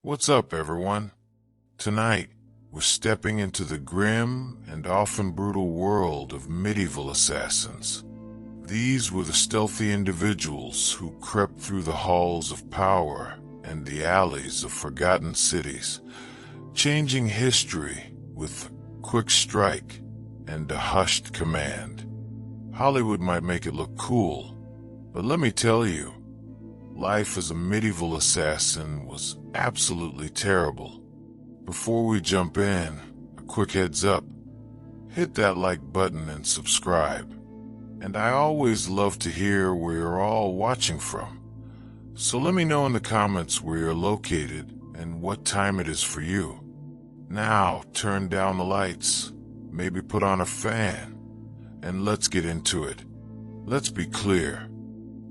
What's up, everyone? Tonight, we're stepping into the grim and often brutal world of medieval assassins. These were the stealthy individuals who crept through the halls of power and the alleys of forgotten cities, changing history with a quick strike and a hushed command. Hollywood might make it look cool, but let me tell you, life as a medieval assassin was absolutely terrible. Before we jump in, a quick heads up. Hit that like button and subscribe. And I always love to hear where you're all watching from. So let me know in the comments where you're located and what time it is for you. Now, turn down the lights, maybe put on a fan, and let's get into it. Let's be clear.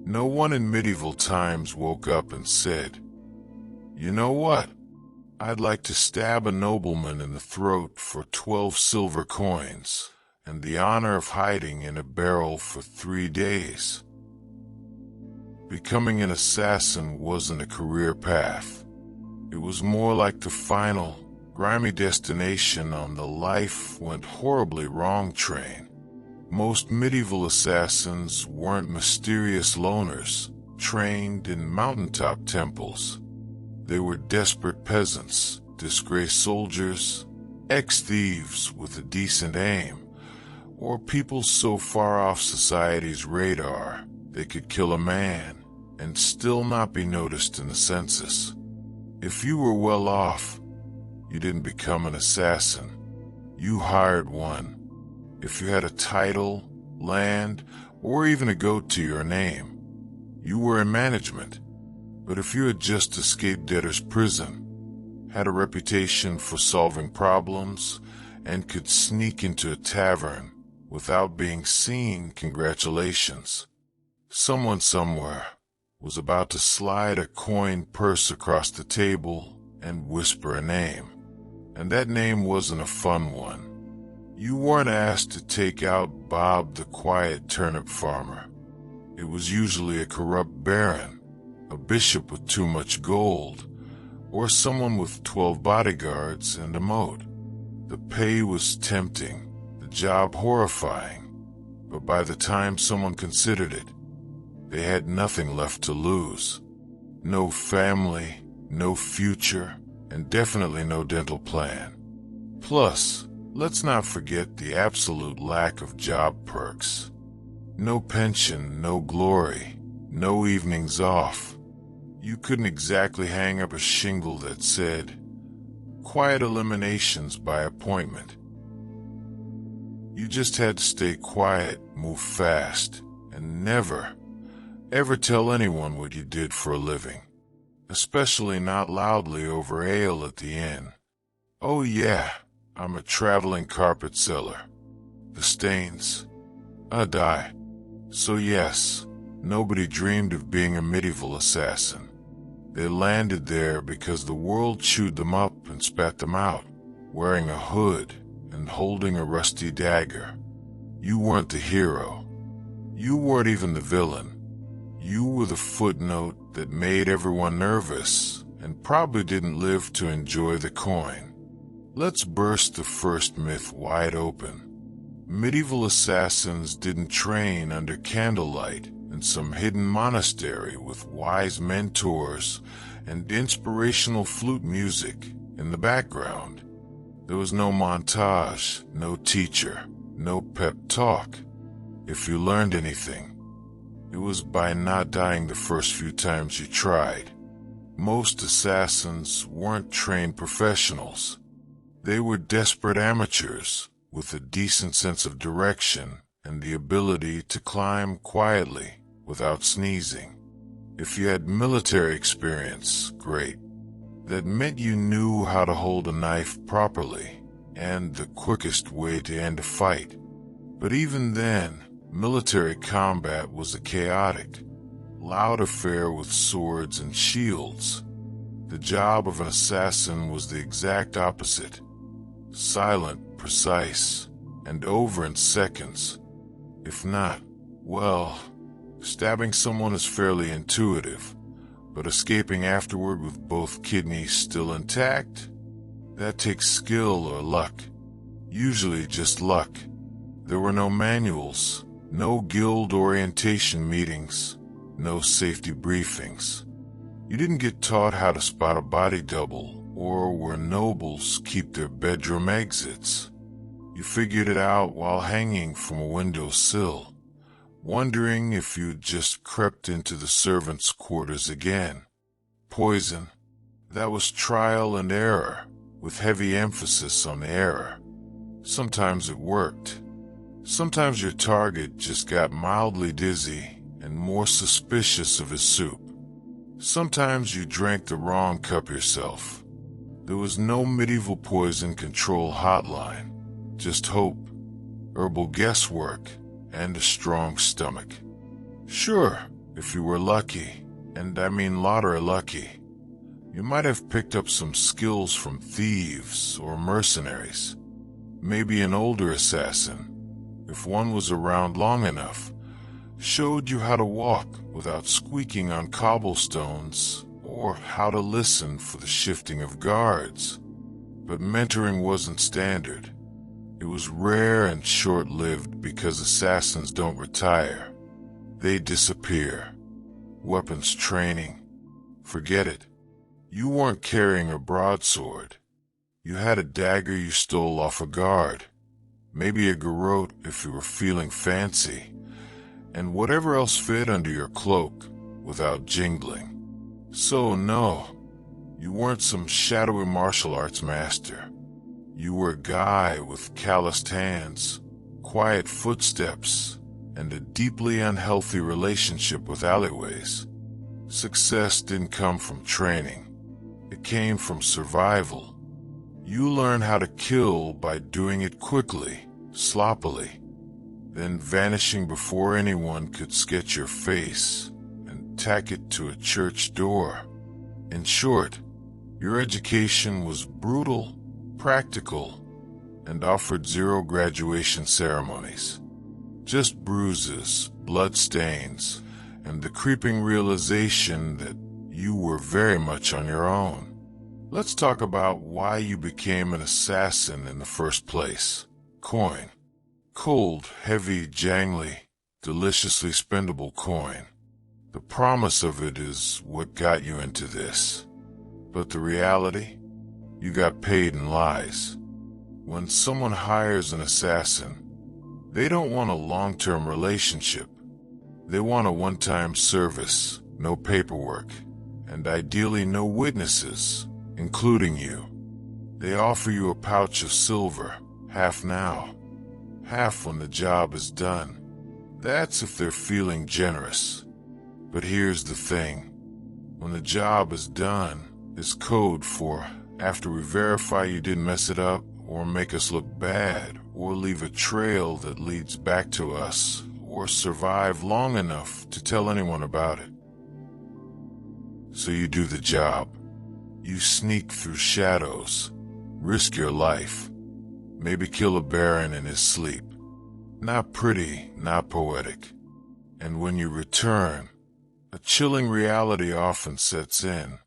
No one in medieval times woke up and said, "You know what? I'd like to stab a nobleman in the throat for 12 silver coins and the honor of hiding in a barrel for 3 days." Becoming an assassin wasn't a career path. It was more like the final, grimy destination on the life went horribly wrong train. Most medieval assassins weren't mysterious loners trained in mountaintop temples. They were desperate peasants, disgraced soldiers, ex-thieves with a decent aim, or people so far off society's radar they could kill a man and still not be noticed in the census. If you were well off, you didn't become an assassin. You hired one. If you had a title, land, or even a goat to your name, you were in management. But if you had just escaped debtor's prison, had a reputation for solving problems, and could sneak into a tavern without being seen, congratulations. Someone somewhere was about to slide a coin purse across the table and whisper a name. And that name wasn't a fun one. You weren't asked to take out Bob the quiet turnip farmer. It was usually a corrupt baron, a bishop with too much gold, or someone with 12 bodyguards and a moat. The pay was tempting, the job horrifying, but by the time someone considered it, they had nothing left to lose. No family, no future, and definitely no dental plan. Plus, let's not forget the absolute lack of job perks. No pension, no glory, no evenings off. You couldn't exactly hang up a shingle that said, "Quiet eliminations by appointment." You just had to stay quiet, move fast, and never, ever tell anyone what you did for a living. Especially not loudly over ale at the inn. "Oh yeah, I'm a traveling carpet seller." The stains. Die. So yes, nobody dreamed of being a medieval assassin. They landed there because the world chewed them up and spat them out, wearing a hood and holding a rusty dagger. You weren't the hero. You weren't even the villain. You were the footnote that made everyone nervous and probably didn't live to enjoy the coin. Let's burst the first myth wide open. Medieval assassins didn't train under candlelight in some hidden monastery with wise mentors and inspirational flute music in the background. There was no montage, no teacher, no pep talk. If you learned anything, it was by not dying the first few times you tried. Most assassins weren't trained professionals. They were desperate amateurs with a decent sense of direction and the ability to climb quietly without sneezing. If you had military experience, great. That meant you knew how to hold a knife properly and the quickest way to end a fight. But even then, military combat was a chaotic, loud affair with swords and shields. The job of an assassin was the exact opposite. Silent, precise, and over in seconds. If not, well, stabbing someone is fairly intuitive, But escaping afterward with both kidneys still intact? That takes skill or luck. Usually just luck. There were no manuals, no guild orientation meetings, no safety briefings. You didn't get taught how to spot a body double or where nobles keep their bedroom exits. You figured it out while hanging from a windowsill, wondering if you'd just crept into the servants' quarters again. Poison. That was trial and error, with heavy emphasis on the error. Sometimes it worked. Sometimes your target just got mildly dizzy and more suspicious of his soup. Sometimes you drank the wrong cup yourself. There was no medieval poison control hotline, just hope, herbal guesswork, and a strong stomach. Sure, if you were lucky, and I mean lottery lucky, you might have picked up some skills from thieves or mercenaries. Maybe an older assassin, if one was around long enough, showed you how to walk without squeaking on cobblestones or how to listen for the shifting of guards. But mentoring wasn't standard. It was rare and short-lived because assassins don't retire. They disappear. Weapons training. Forget it. You weren't carrying a broadsword. You had a dagger you stole off a guard. Maybe a garrote if you were feeling fancy. And whatever else fit under your cloak without jingling. So no, you weren't some shadowy martial arts master. You were a guy with calloused hands, quiet footsteps, and a deeply unhealthy relationship with alleyways. Success didn't come from training. It came from survival. You learn how to kill by doing it quickly, sloppily, then vanishing before anyone could sketch your face and tack it to a church door. In short, your education was brutal, practical, and offered zero graduation ceremonies. Just bruises, blood stains, and the creeping realization that you were very much on your own. Let's talk about why you became an assassin in the first place. Coin. Cold, heavy, jangly, deliciously spendable coin. The promise of it is what got you into this. But the reality? You got paid in lies. When someone hires an assassin, they don't want a long-term relationship. They want a one-time service, no paperwork, and ideally no witnesses, including you. They offer you a pouch of silver, half now, half when the job is done. That's if they're feeling generous. But here's the thing. When the job is done, is code for after we verify you didn't mess it up or make us look bad or leave a trail that leads back to us or survive long enough to tell anyone about it. So you do the job. You sneak through shadows, risk your life, maybe kill a baron in his sleep. Not pretty, not poetic. And when you return, a chilling reality often sets in.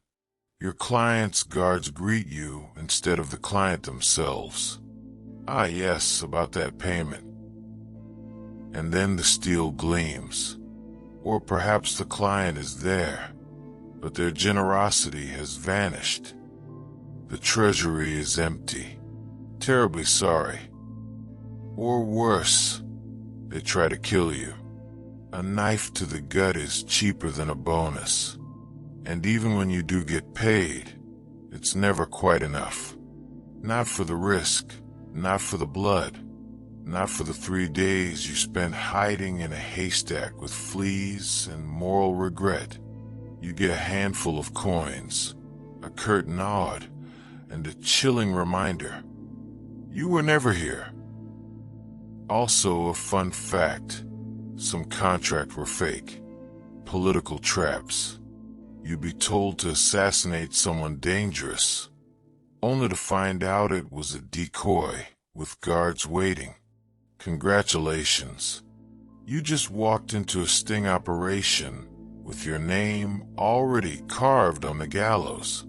Your client's guards greet you instead of the client themselves. Ah yes, about that payment. And then the steel gleams. Or perhaps the client is there, but their generosity has vanished. The treasury is empty. Terribly sorry. Or worse, they try to kill you. A knife to the gut is cheaper than a bonus. And even when you do get paid, it's never quite enough. Not for the risk, not for the blood, not for the 3 days you spent hiding in a haystack with fleas and moral regret. You get a handful of coins, a curt nod, and a chilling reminder. You were never here. Also a fun fact, some contracts were fake. Political traps. You'd be told to assassinate someone dangerous, only to find out it was a decoy with guards waiting. Congratulations. You just walked into a sting operation with your name already carved on the gallows.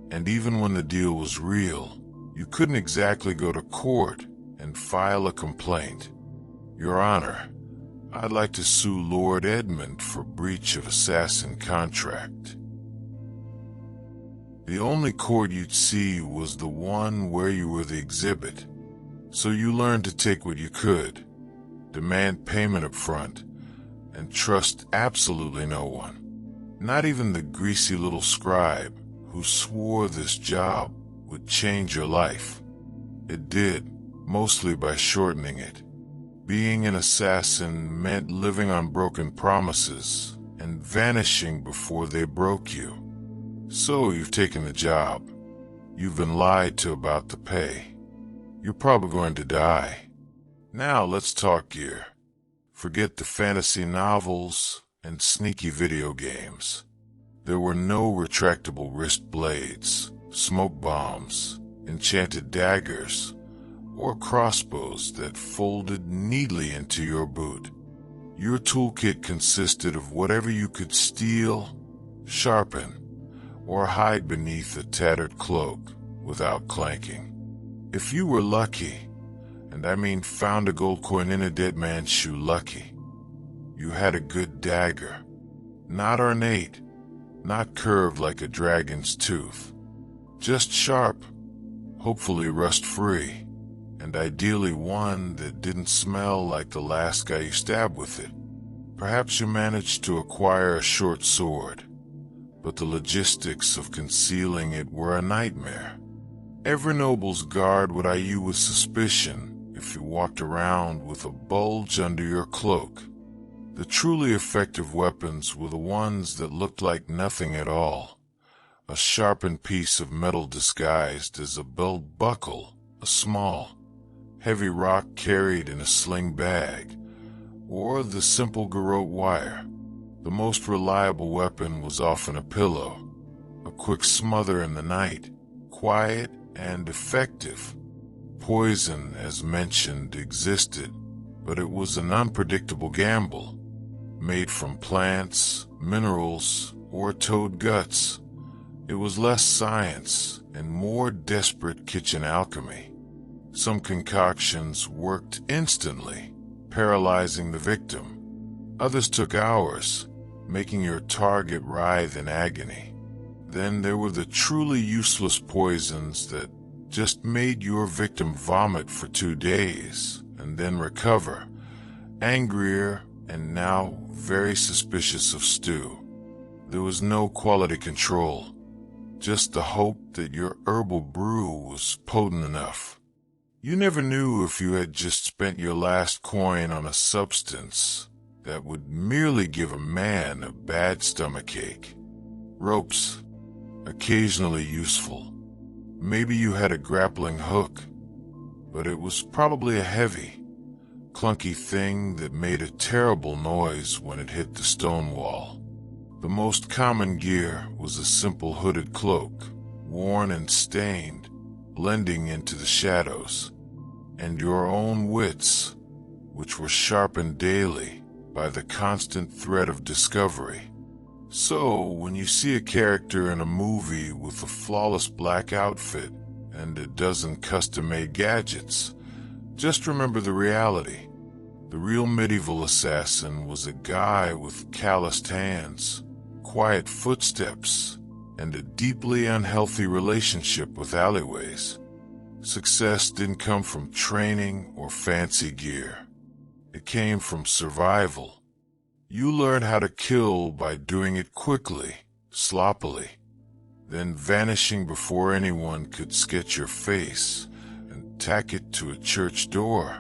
And even when the deal was real, you couldn't exactly go to court and file a complaint. Your Honor, I'd like to sue Lord Edmund for breach of assassin contract. The only court you'd see was the one where you were the exhibit, so you learned to take what you could, demand payment up front, and trust absolutely no one. Not even the greasy little scribe who swore this job would change your life. It did, mostly by shortening it. Being an assassin meant living on broken promises and vanishing before they broke you. So you've taken the job. You've been lied to about the pay. You're probably going to die. Now let's talk gear. Forget the fantasy novels and sneaky video games. There were no retractable wrist blades, smoke bombs, enchanted daggers, or crossbows that folded neatly into your boot. Your toolkit consisted of whatever you could steal, sharpen, or hide beneath a tattered cloak without clanking. If you were lucky, and I mean found a gold coin in a dead man's shoe lucky, you had a good dagger. Not ornate, not curved like a dragon's tooth. Just sharp, hopefully rust-free, and ideally one that didn't smell like the last guy you stabbed with it. Perhaps you managed to acquire a short sword, but the logistics of concealing it were a nightmare. Every noble's guard would eye you with suspicion if you walked around with a bulge under your cloak. The truly effective weapons were the ones that looked like nothing at all. A sharpened piece of metal disguised as a belt buckle, a small, heavy rock carried in a sling bag, or the simple garrote wire. The most reliable weapon was often a pillow, a quick smother in the night, quiet and effective. Poison, as mentioned, existed, but it was an unpredictable gamble. Made from plants, minerals, or toad guts, it was less science and more desperate kitchen alchemy. Some concoctions worked instantly, paralyzing the victim. Others took hours, making your target writhe in agony. Then there were the truly useless poisons that just made your victim vomit for 2 days and then recover, angrier and now very suspicious of stew. There was no quality control, just the hope that your herbal brew was potent enough. You never knew if you had just spent your last coin on a substance that would merely give a man a bad stomachache. Ropes, occasionally useful. Maybe you had a grappling hook, but it was probably a heavy, clunky thing that made a terrible noise when it hit the stone wall. The most common gear was a simple hooded cloak, worn and stained, blending into the shadows, and your own wits, which were sharpened daily by the constant threat of discovery. So, when you see a character in a movie with a flawless black outfit and a dozen custom-made gadgets, just remember the reality. The real medieval assassin was a guy with calloused hands, quiet footsteps, and a deeply unhealthy relationship with alleyways. Success didn't come from training or fancy gear. It came from survival. You learned how to kill by doing it quickly, sloppily, then vanishing before anyone could sketch your face and tack it to a church door.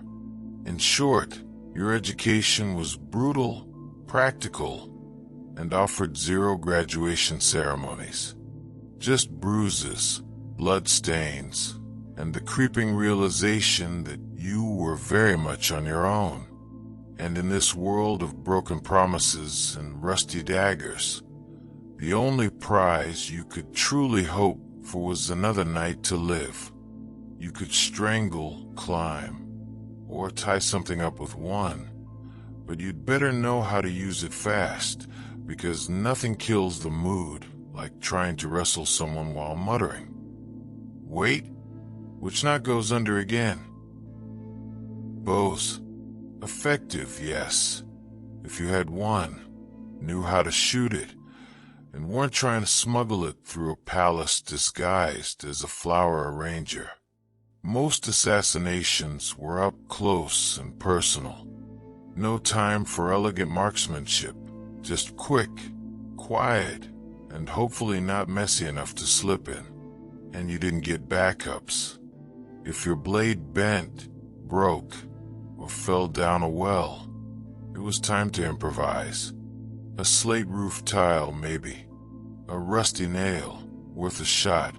In short, your education was brutal, practical, and offered 0 graduation ceremonies. Just bruises, blood stains, and the creeping realization that you were very much on your own. And in this world of broken promises and rusty daggers, the only prize you could truly hope for was another night to live. You could strangle, climb, or tie something up with one, but you'd better know how to use it fast, because nothing kills the mood like trying to wrestle someone while muttering, "Wait," which not goes under again. Bows. Effective, yes, if you had one, knew how to shoot it, and weren't trying to smuggle it through a palace disguised as a flower arranger. Most assassinations were up close and personal. No time for elegant marksmanship, just quick, quiet, and hopefully not messy enough to slip in. And you didn't get backups. If your blade bent, broke, or fell down a well, it was time to improvise. A slate roof tile, maybe. A rusty nail, worth a shot.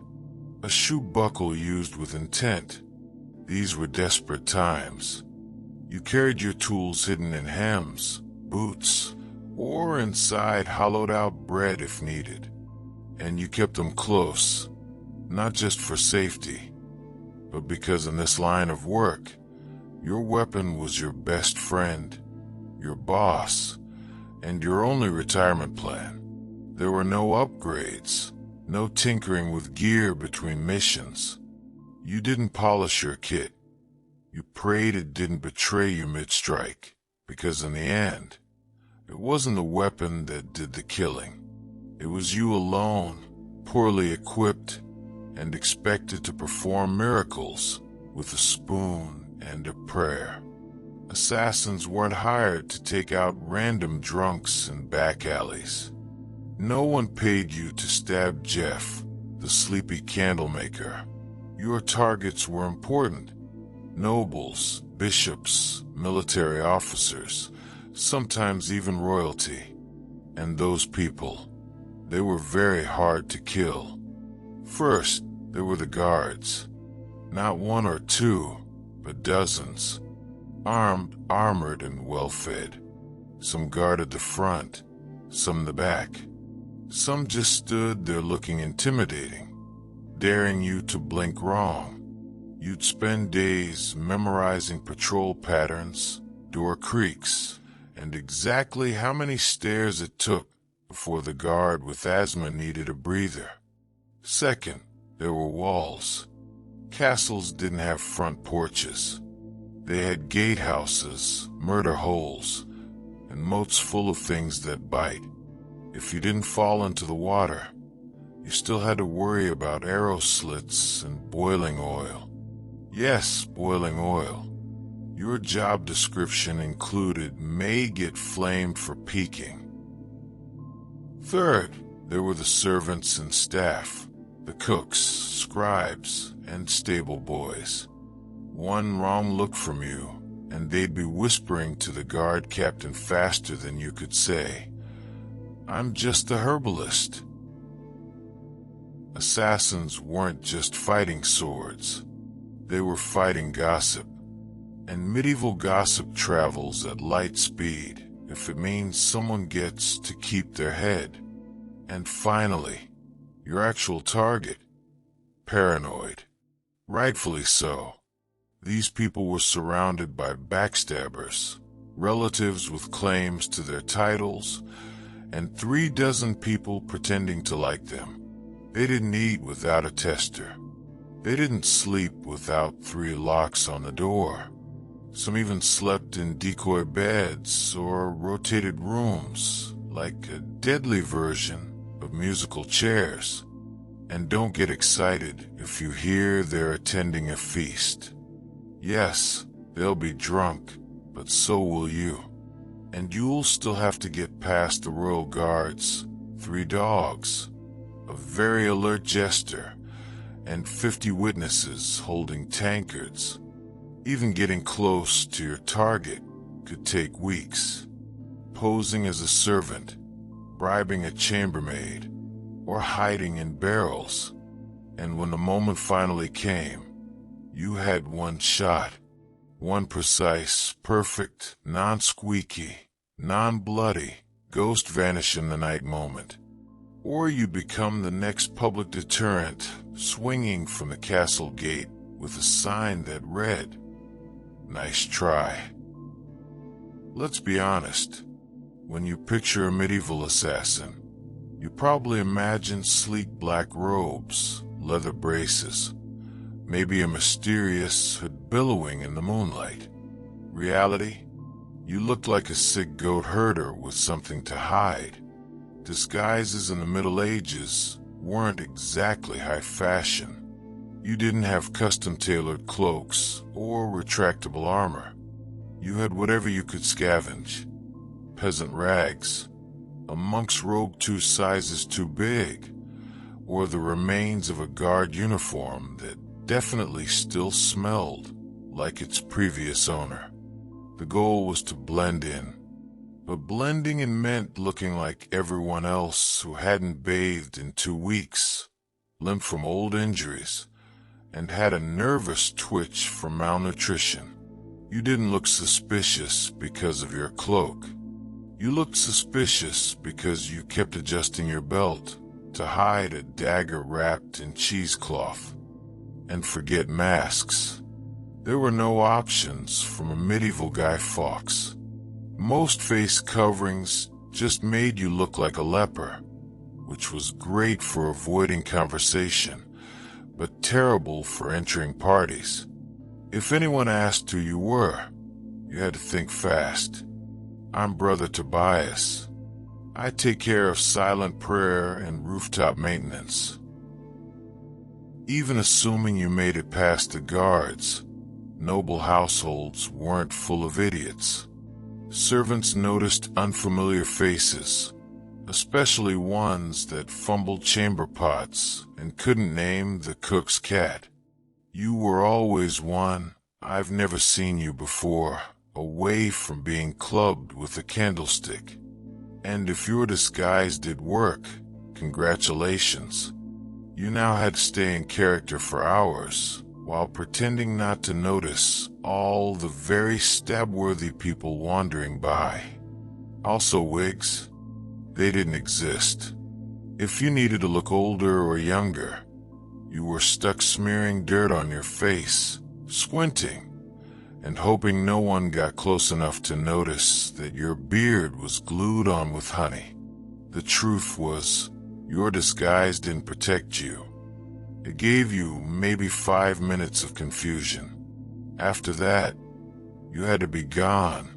A shoe buckle used with intent. These were desperate times. You carried your tools hidden in hems, boots, or inside hollowed-out bread if needed. And you kept them close, not just for safety, but because in this line of work, your weapon was your best friend, your boss, and your only retirement plan. There were no upgrades, no tinkering with gear between missions. You didn't polish your kit. You prayed it didn't betray you mid-strike, because in the end, it wasn't the weapon that did the killing. It was you alone, poorly equipped, and expected to perform miracles with a spoon and a prayer. Assassins weren't hired to take out random drunks in back alleys. No one paid you to stab Jeff, the sleepy candlemaker. Your targets were important. Nobles, bishops, military officers, sometimes even royalty. And those people, they were very hard to kill. First, there were the guards. Not one or two, but dozens. Armed, armored, and well-fed. Some guarded the front, some the back. Some just stood there looking intimidating, daring you to blink wrong. You'd spend days memorizing patrol patterns, door creaks, and exactly how many stairs it took before the guard with asthma needed a breather. Second, there were walls. Castles didn't have front porches. They had gatehouses, murder holes, and moats full of things that bite. If you didn't fall into the water, you still had to worry about arrow slits and boiling oil. Yes, boiling oil. Your job description included may get flamed for peeking. Third, there were the servants and staff, the cooks, scribes, and stable boys. One wrong look from you, and they'd be whispering to the guard captain faster than you could say, "I'm just a herbalist." Assassins weren't just fighting swords. They were fighting gossip. And medieval gossip travels at light speed if it means someone gets to keep their head. And finally, your actual target, paranoid. Rightfully so. These people were surrounded by backstabbers, relatives with claims to their titles, and 36 people pretending to like them. They didn't eat without a tester. They didn't sleep without 3 locks on the door. Some even slept in decoy beds or rotated rooms, like a deadly version of musical chairs. And don't get excited if you hear they're attending a feast. Yes, they'll be drunk, but so will you. And you'll still have to get past the royal guards, 3 dogs, a very alert jester, and 50 witnesses holding tankards. Even getting close to your target could take weeks. Posing as a servant, bribing a chambermaid, or hiding in barrels. And when the moment finally came, you had one shot. One precise, perfect, non-squeaky, non-bloody, ghost vanish in the night moment. Or you become the next public deterrent, swinging from the castle gate with a sign that read, "Nice try." Let's be honest. When you picture a medieval assassin, you probably imagine sleek black robes, leather braces, maybe a mysterious hood billowing in the moonlight. Reality? You looked like a sick goat herder with something to hide. Disguises in the Middle Ages weren't exactly high fashion. You didn't have custom-tailored cloaks or retractable armor. You had whatever you could scavenge. Peasant rags, a monk's robe 2 sizes too big, or the remains of a guard uniform that definitely still smelled like its previous owner. The goal was to blend in, but blending in meant looking like everyone else who hadn't bathed in 2 weeks, limped from old injuries, and had a nervous twitch from malnutrition. You didn't look suspicious because of your cloak. You looked suspicious because you kept adjusting your belt to hide a dagger wrapped in cheesecloth. And forget masks. There were no options from a medieval Guy Fawkes. Most face coverings just made you look like a leper, which was great for avoiding conversation, but terrible for entering parties. If anyone asked who you were, you had to think fast. I'm Brother Tobias. I take care of silent prayer and rooftop maintenance. Even assuming you made it past the guards, noble households weren't full of idiots. Servants noticed unfamiliar faces, especially ones that fumbled chamber pots and couldn't name the cook's cat. You were always one, I've never seen you before, away from being clubbed with a candlestick. And if your disguise did work, congratulations. You now had to stay in character for hours, while pretending not to notice all the very stab-worthy people wandering by. Also wigs. They didn't exist. If you needed to look older or younger, you were stuck smearing dirt on your face, squinting, and hoping no one got close enough to notice that your beard was glued on with honey. The truth was, your disguise didn't protect you. It gave you maybe 5 minutes of confusion. After that, you had to be gone,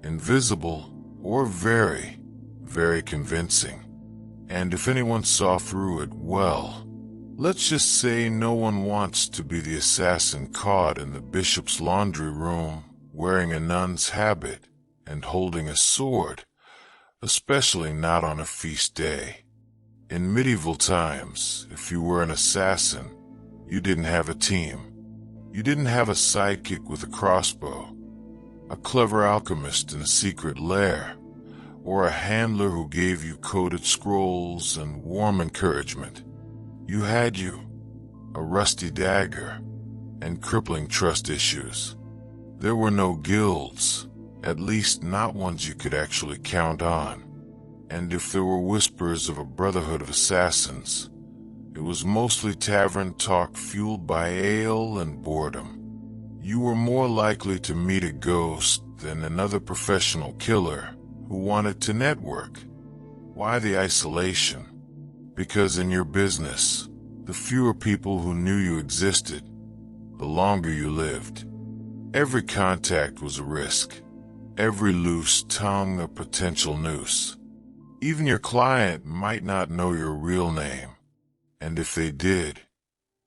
invisible, or very, very convincing. And if anyone saw through it, well, let's just say no one wants to be the assassin caught in the bishop's laundry room wearing a nun's habit and holding a sword, especially not on a feast day. In medieval times, if you were an assassin, you didn't have a team. You didn't have a sidekick with a crossbow, a clever alchemist in a secret lair, or a handler who gave you coded scrolls and warm encouragement. You had a rusty dagger, and crippling trust issues. There were no guilds, at least not ones you could actually count on. And if there were whispers of a brotherhood of assassins, it was mostly tavern talk fueled by ale and boredom. You were more likely to meet a ghost than another professional killer who wanted to network. Why the isolation? Because in your business, the fewer people who knew you existed, the longer you lived. Every contact was a risk. Every loose tongue a potential noose. Even your client might not know your real name. And if they did,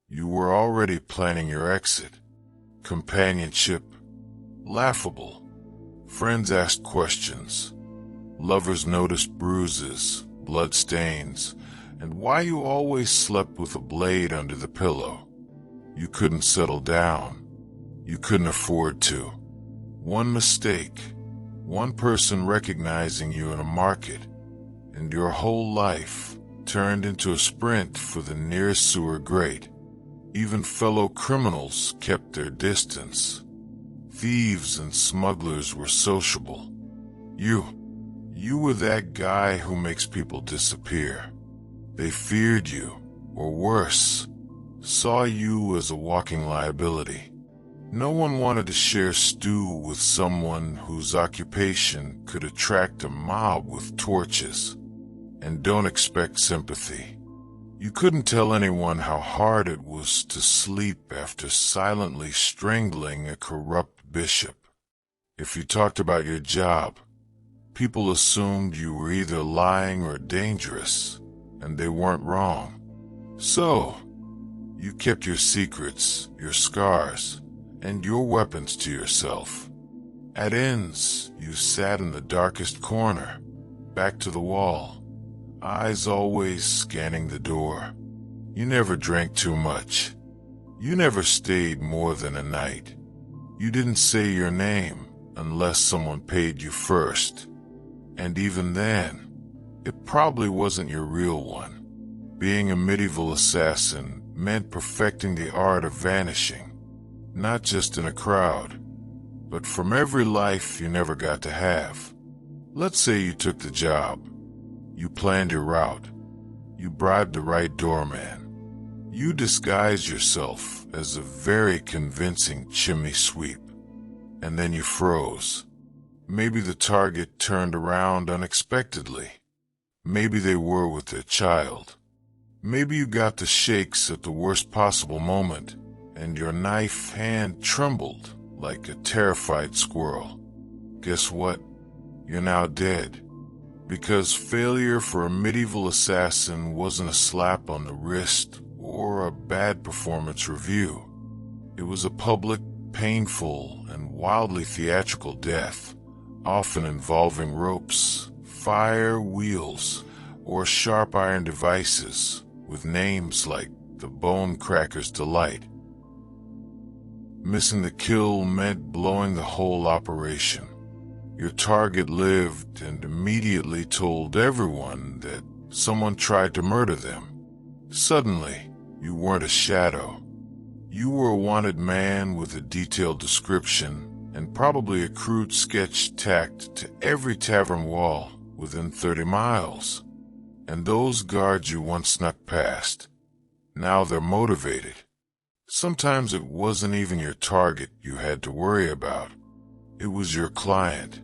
you were already planning your exit. Companionship, laughable. Friends asked questions. Lovers noticed bruises, blood stains, and why you always slept with a blade under the pillow. You couldn't settle down. You couldn't afford to. One mistake, one person recognizing you in a market, and your whole life turned into a sprint for the nearest sewer grate. Even fellow criminals kept their distance. Thieves and smugglers were sociable. You were that guy who makes people disappear. They feared you, or worse, saw you as a walking liability. No one wanted to share stew with someone whose occupation could attract a mob with torches. And don't expect sympathy. You couldn't tell anyone how hard it was to sleep after silently strangling a corrupt bishop. If you talked about your job, people assumed you were either lying or dangerous, and they weren't wrong. So, you kept your secrets, your scars, and your weapons to yourself. At inns, you sat in the darkest corner, back to the wall, eyes always scanning the door. You never drank too much. You never stayed more than a night. You didn't say your name unless someone paid you first. And even then, it probably wasn't your real one. Being a medieval assassin meant perfecting the art of vanishing, not just in a crowd, but from every life you never got to have. Let's say you took the job. You planned your route. You bribed the right doorman. You disguised yourself as a very convincing chimney sweep. And then you froze. Maybe the target turned around unexpectedly. Maybe they were with their child. Maybe you got the shakes at the worst possible moment, and your knife hand trembled like a terrified squirrel. Guess what? You're now dead. Because failure for a medieval assassin wasn't a slap on the wrist or a bad performance review. It was a public, painful, and wildly theatrical death, often involving ropes, fire, wheels, or sharp iron devices with names like the Bone Cracker's Delight. Missing the kill meant blowing the whole operation. Your target lived and immediately told everyone that someone tried to murder them. Suddenly, you weren't a shadow. You were a wanted man with a detailed description and probably a crude sketch tacked to every tavern wall within 30 miles. And those guards you once snuck past, now they're motivated. Sometimes it wasn't even your target you had to worry about. It was your client.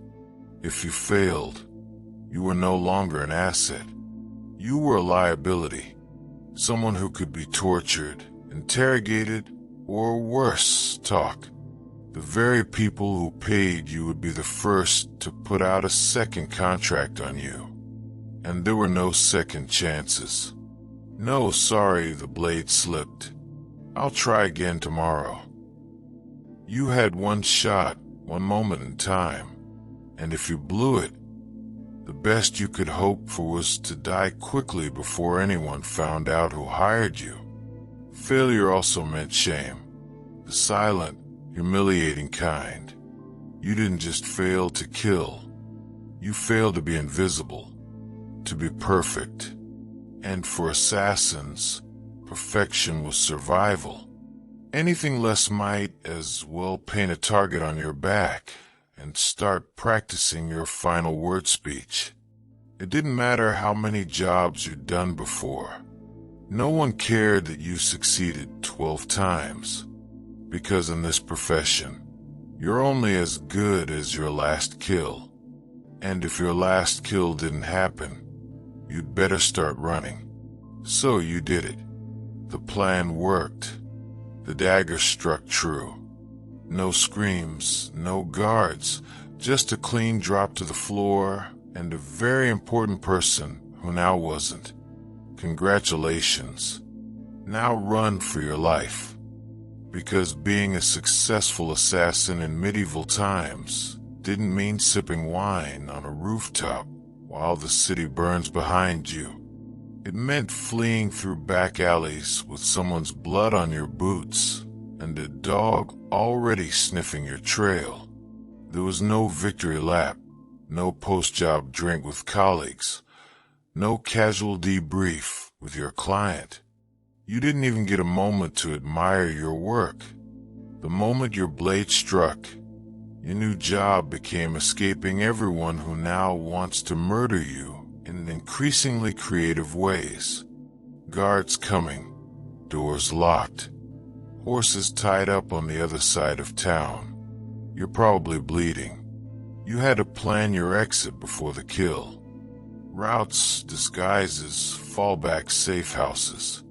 If you failed, you were no longer an asset. You were a liability. Someone who could be tortured, interrogated, or worse, talk. The very people who paid you would be the first to put out a second contract on you. And there were no second chances. No, sorry, the blade slipped. I'll try again tomorrow. You had one shot, one moment in time. And if you blew it, the best you could hope for was to die quickly before anyone found out who hired you. Failure also meant shame. The silent, humiliating kind. You didn't just fail to kill. You failed to be invisible. To be perfect. And for assassins, perfection was survival. Anything less might as well paint a target on your back and start practicing your final word speech. It didn't matter how many jobs you'd done before. No one cared that you succeeded 12 times. Because in this profession, you're only as good as your last kill. And if your last kill didn't happen, you'd better start running. So you did it. The plan worked. The dagger struck true. No screams, no guards, just a clean drop to the floor and a very important person who now wasn't. Congratulations. Now run for your life. Because being a successful assassin in medieval times didn't mean sipping wine on a rooftop while the city burns behind you. It meant fleeing through back alleys with someone's blood on your boots and a dog already sniffing your trail. There was no victory lap, no post-job drink with colleagues, no casual debrief with your client. You didn't even get a moment to admire your work. The moment your blade struck, your new job became escaping everyone who now wants to murder you in increasingly creative ways. Guards coming, doors locked, Horses tied up on the other side of town. You're probably bleeding. You had to plan your exit before the kill. Routes, disguises, fallback safe houses.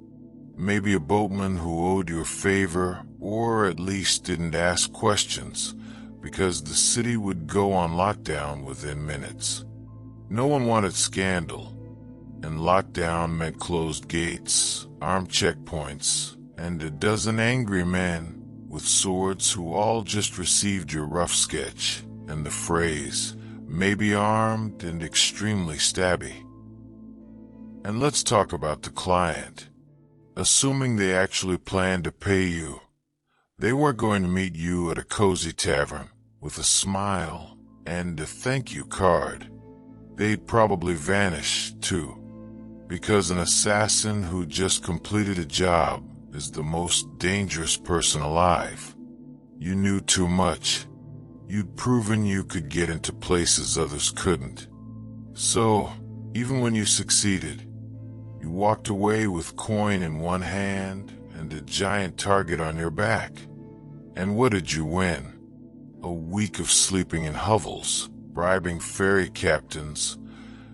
Maybe a boatman who owed you a favor, or at least didn't ask questions, because the city would go on lockdown within minutes. No one wanted scandal, and lockdown meant closed gates, armed checkpoints, and a dozen angry men with swords who all just received your rough sketch and the phrase, maybe armed and extremely stabby. And let's talk about the client. Assuming they actually planned to pay you, they weren't going to meet you at a cozy tavern with a smile and a thank you card. They'd probably vanish, too, because an assassin who just completed a job is the most dangerous person alive. You knew too much. You'd proven you could get into places others couldn't. So, even when you succeeded, you walked away with coin in one hand and a giant target on your back. And what did you win? A week of sleeping in hovels, bribing ferry captains,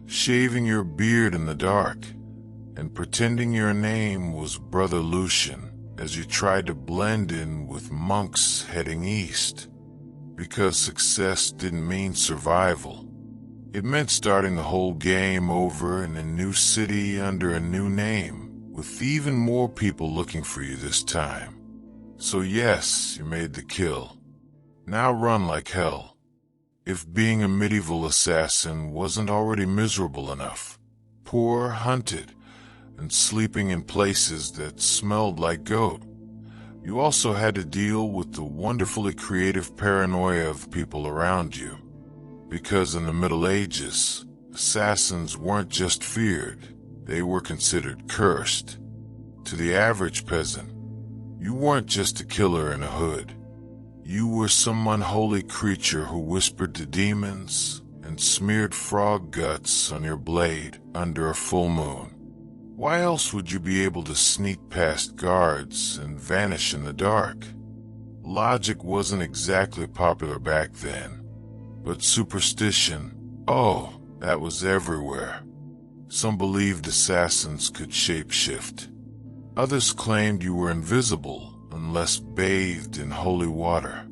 shaving your beard in the dark, and pretending your name was Brother Lucian as you tried to blend in with monks heading east. Because success didn't mean survival. It meant starting the whole game over in a new city under a new name, with even more people looking for you this time. So yes, you made the kill. Now run like hell. If being a medieval assassin wasn't already miserable enough, poor, hunted, and sleeping in places that smelled like goat, you also had to deal with the wonderfully creative paranoia of people around you. Because in the Middle Ages, assassins weren't just feared, they were considered cursed. To the average peasant, you weren't just a killer in a hood. You were some unholy creature who whispered to demons and smeared frog guts on your blade under a full moon. Why else would you be able to sneak past guards and vanish in the dark? Logic wasn't exactly popular back then, but superstition, oh, that was everywhere. Some believed assassins could shapeshift. Others claimed you were invisible unless bathed in holy water.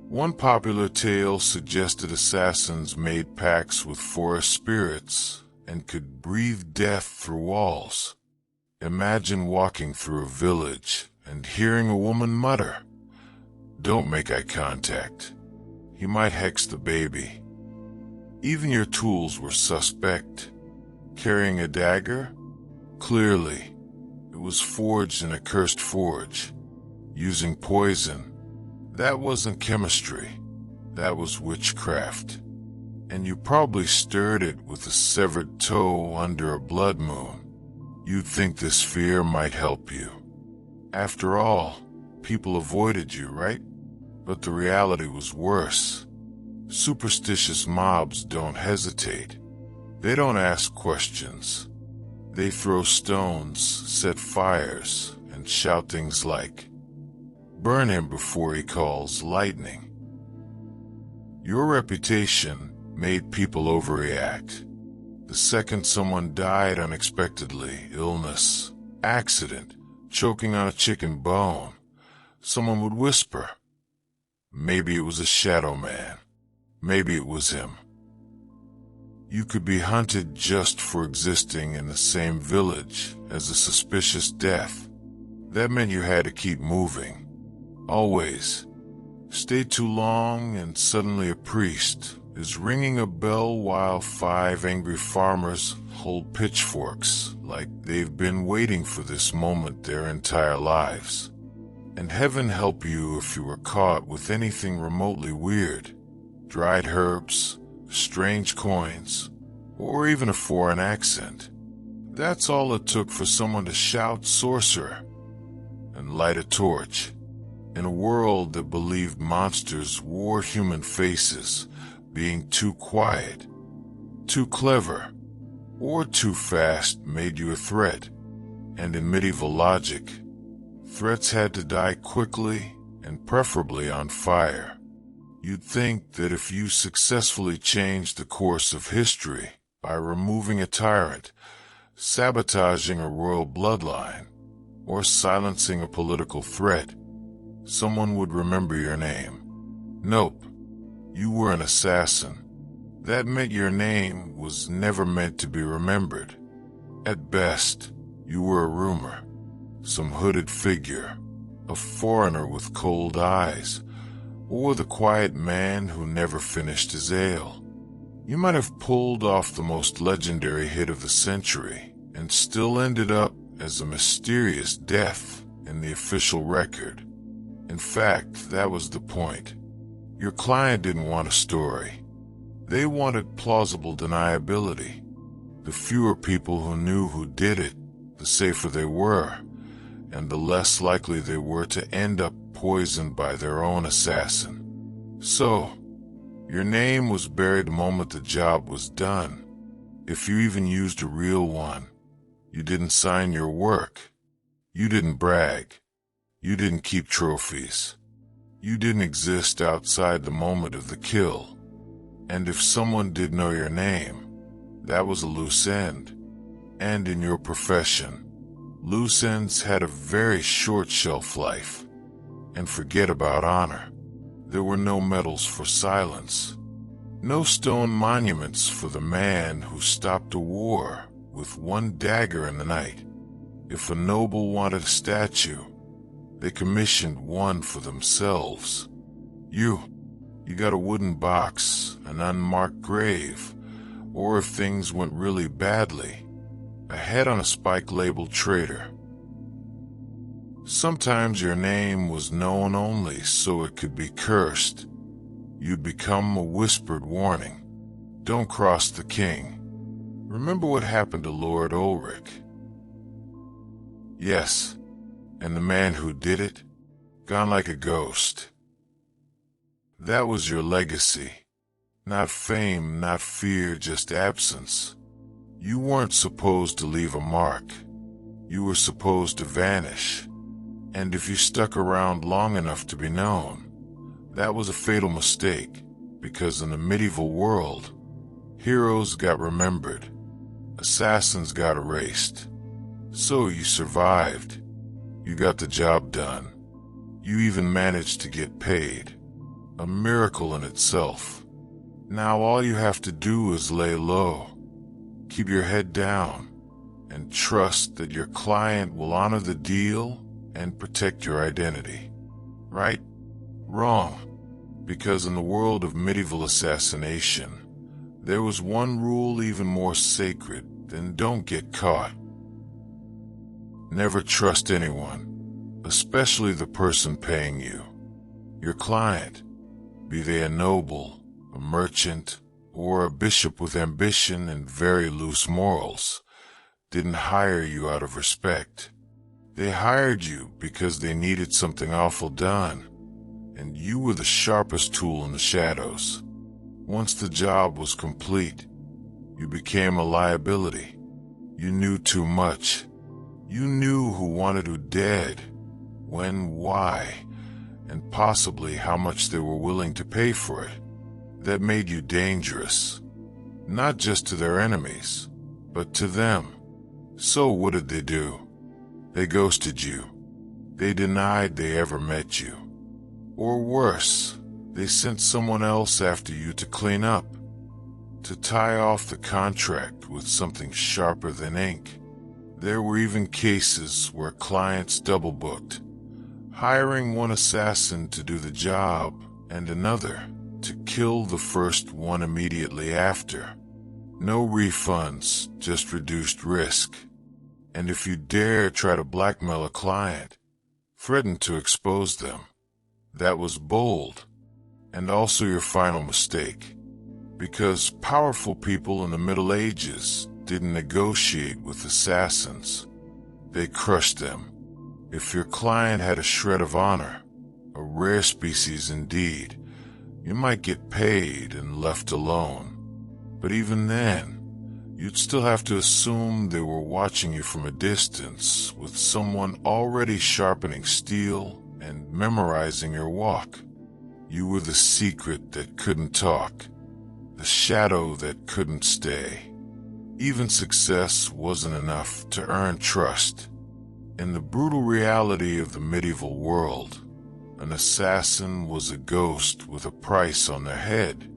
One popular tale suggested assassins made pacts with forest spirits and could breathe death through walls. Imagine walking through a village and hearing a woman mutter, "Don't make eye contact. He might hex the baby." Even your tools were suspect. Carrying a dagger? Clearly, it was forged in a cursed forge. Using poison? That wasn't chemistry. That was witchcraft. And you probably stirred it with a severed toe under a blood moon. You'd think this fear might help you. After all, people avoided you, right? But the reality was worse. Superstitious mobs don't hesitate. They don't ask questions. They throw stones, set fires, and shout things like, "Burn him before he calls lightning." Your reputation made people overreact. The second someone died unexpectedly, illness, accident, choking on a chicken bone, someone would whisper, "Maybe it was a shadow man. Maybe it was him." You could be hunted just for existing in the same village as a suspicious death. That meant you had to keep moving. Always. Stay too long and suddenly a priest is ringing a bell while 5 angry farmers hold pitchforks like they've been waiting for this moment their entire lives. And heaven help you if you were caught with anything remotely weird. Dried herbs, strange coins, or even a foreign accent. That's all it took for someone to shout "sorcerer" and light a torch. In a world that believed monsters wore human faces, being too quiet, too clever, or too fast made you a threat. And in medieval logic, Threats had to die quickly and preferably on fire. You'd think that if you successfully changed the course of history by removing a tyrant, sabotaging a royal bloodline, or silencing a political threat, someone would remember your name. Nope, you were an assassin. That meant your name was never meant to be remembered. At best, you were a rumor, some hooded figure, a foreigner with cold eyes, or the quiet man who never finished his ale. You might have pulled off the most legendary hit of the century and still ended up as a mysterious death in the official record. In fact, that was the point. Your client didn't want a story. They wanted plausible deniability. The fewer people who knew who did it, the safer they were, and the less likely they were to end up poisoned by their own assassin. So, your name was buried the moment the job was done. If you even used a real one, you didn't sign your work. You didn't brag. You didn't keep trophies. You didn't exist outside the moment of the kill. And if someone did know your name, that was a loose end. And in your profession, loose ends had a very short shelf life. And forget about honor. There were no medals for silence. No stone monuments for the man who stopped a war with one dagger in the night. If a noble wanted a statue, they commissioned one for themselves. You got a wooden box, an unmarked grave, or if things went really badly, a head on a spike-labeled traitor. Sometimes your name was known only so it could be cursed. You'd become a whispered warning. Don't cross the king. Remember what happened to Lord Ulrich? Yes, and the man who did it, gone like a ghost. That was your legacy. Not fame, not fear, just absence. You weren't supposed to leave a mark. You were supposed to vanish. And if you stuck around long enough to be known, that was a fatal mistake, because in the medieval world, heroes got remembered, assassins got erased. So you survived. You got the job done. You even managed to get paid. A miracle in itself. Now all you have to do is lay low, keep your head down, and trust that your client will honor the deal and protect your identity. Right? Wrong. Because in the world of medieval assassination, there was one rule even more sacred than don't get caught. Never trust anyone, especially the person paying you. Your client, be they a noble, a merchant, or a bishop with ambition and very loose morals, didn't hire you out of respect. They hired you because they needed something awful done, and you were the sharpest tool in the shadows. Once the job was complete, you became a liability. You knew too much. You knew who wanted who dead, when, why, and possibly how much they were willing to pay for it. That made you dangerous, not just to their enemies, but to them. So what did they do? They ghosted you. They denied they ever met you. Or worse, they sent someone else after you to clean up, to tie off the contract with something sharper than ink. There were even cases where clients double-booked, hiring one assassin to do the job and another to kill the first one immediately after. No refunds, just reduced risk. And if you dare try to blackmail a client, threaten to expose them, that was bold, and also your final mistake. Because powerful people in the Middle Ages didn't negotiate with assassins. They crushed them. If your client had a shred of honor, a rare species indeed, you might get paid and left alone. But even then, You'd still have to assume they were watching you from a distance, with someone already sharpening steel and memorizing your walk. You were the secret that couldn't talk, the shadow that couldn't stay. Even success wasn't enough to earn trust. In the brutal reality of the medieval world, an assassin was a ghost with a price on their head.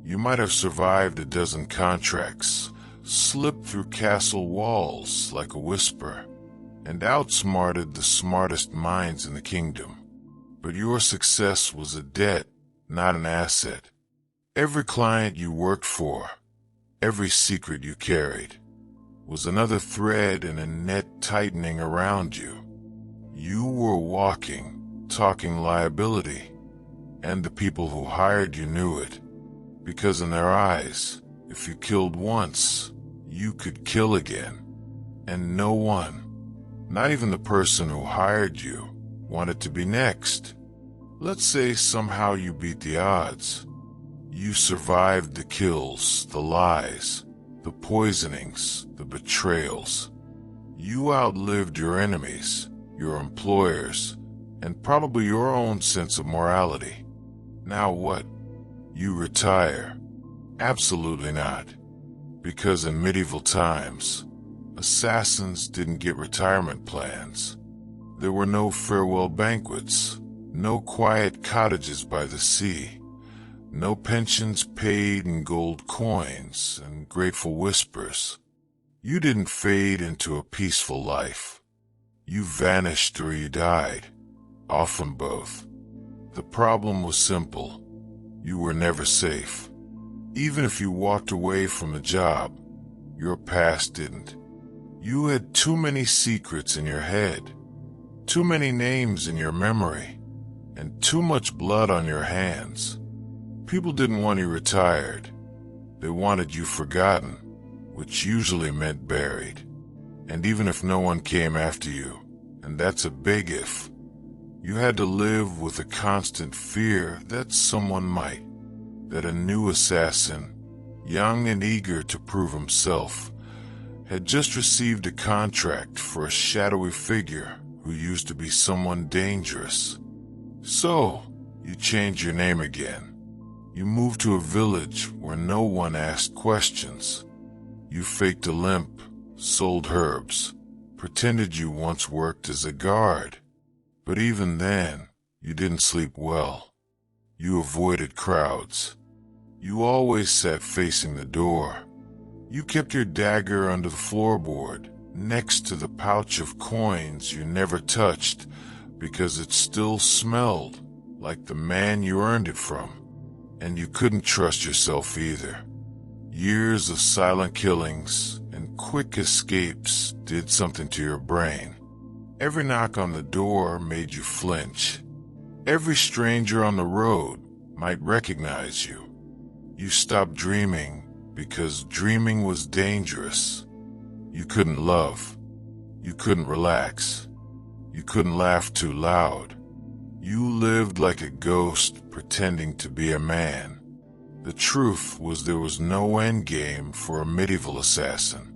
You might have survived a dozen contracts, slipped through castle walls like a whisper, and outsmarted the smartest minds in the kingdom. But your success was a debt, not an asset. Every client you worked for, every secret you carried, was another thread in a net tightening around you. You were walking, talking liability, and the people who hired you knew it, because in their eyes, if you killed once, you could kill again. And no one, not even the person who hired you, wanted to be next. Let's say somehow you beat the odds. You survived the kills, the lies, the poisonings, the betrayals. You outlived your enemies, your employers, and probably your own sense of morality. Now what? You retire? Absolutely not. Because in medieval times, assassins didn't get retirement plans. There were no farewell banquets, no quiet cottages by the sea, no pensions paid in gold coins and grateful whispers. You didn't fade into a peaceful life. You vanished or you died, often both. The problem was simple. You were never safe. Even if you walked away from a job, your past didn't. You had too many secrets in your head, too many names in your memory, and too much blood on your hands. People didn't want you retired. They wanted you forgotten, which usually meant buried. And even if no one came after you, and that's a big if, you had to live with a constant fear that someone might, that a new assassin, young and eager to prove himself, had just received a contract for a shadowy figure who used to be someone dangerous. So, you changed your name again. You moved to a village where no one asked questions. You faked a limp, sold herbs, pretended you once worked as a guard. But even then, you didn't sleep well. You avoided crowds. You always sat facing the door. You kept your dagger under the floorboard, next to the pouch of coins you never touched, because it still smelled like the man you earned it from. And you couldn't trust yourself either. Years of silent killings and quick escapes did something to your brain. Every knock on the door made you flinch. Every stranger on the road might recognize you. You stopped dreaming because dreaming was dangerous. You couldn't love. You couldn't relax. You couldn't laugh too loud. You lived like a ghost pretending to be a man. The truth was there was no end game for a medieval assassin.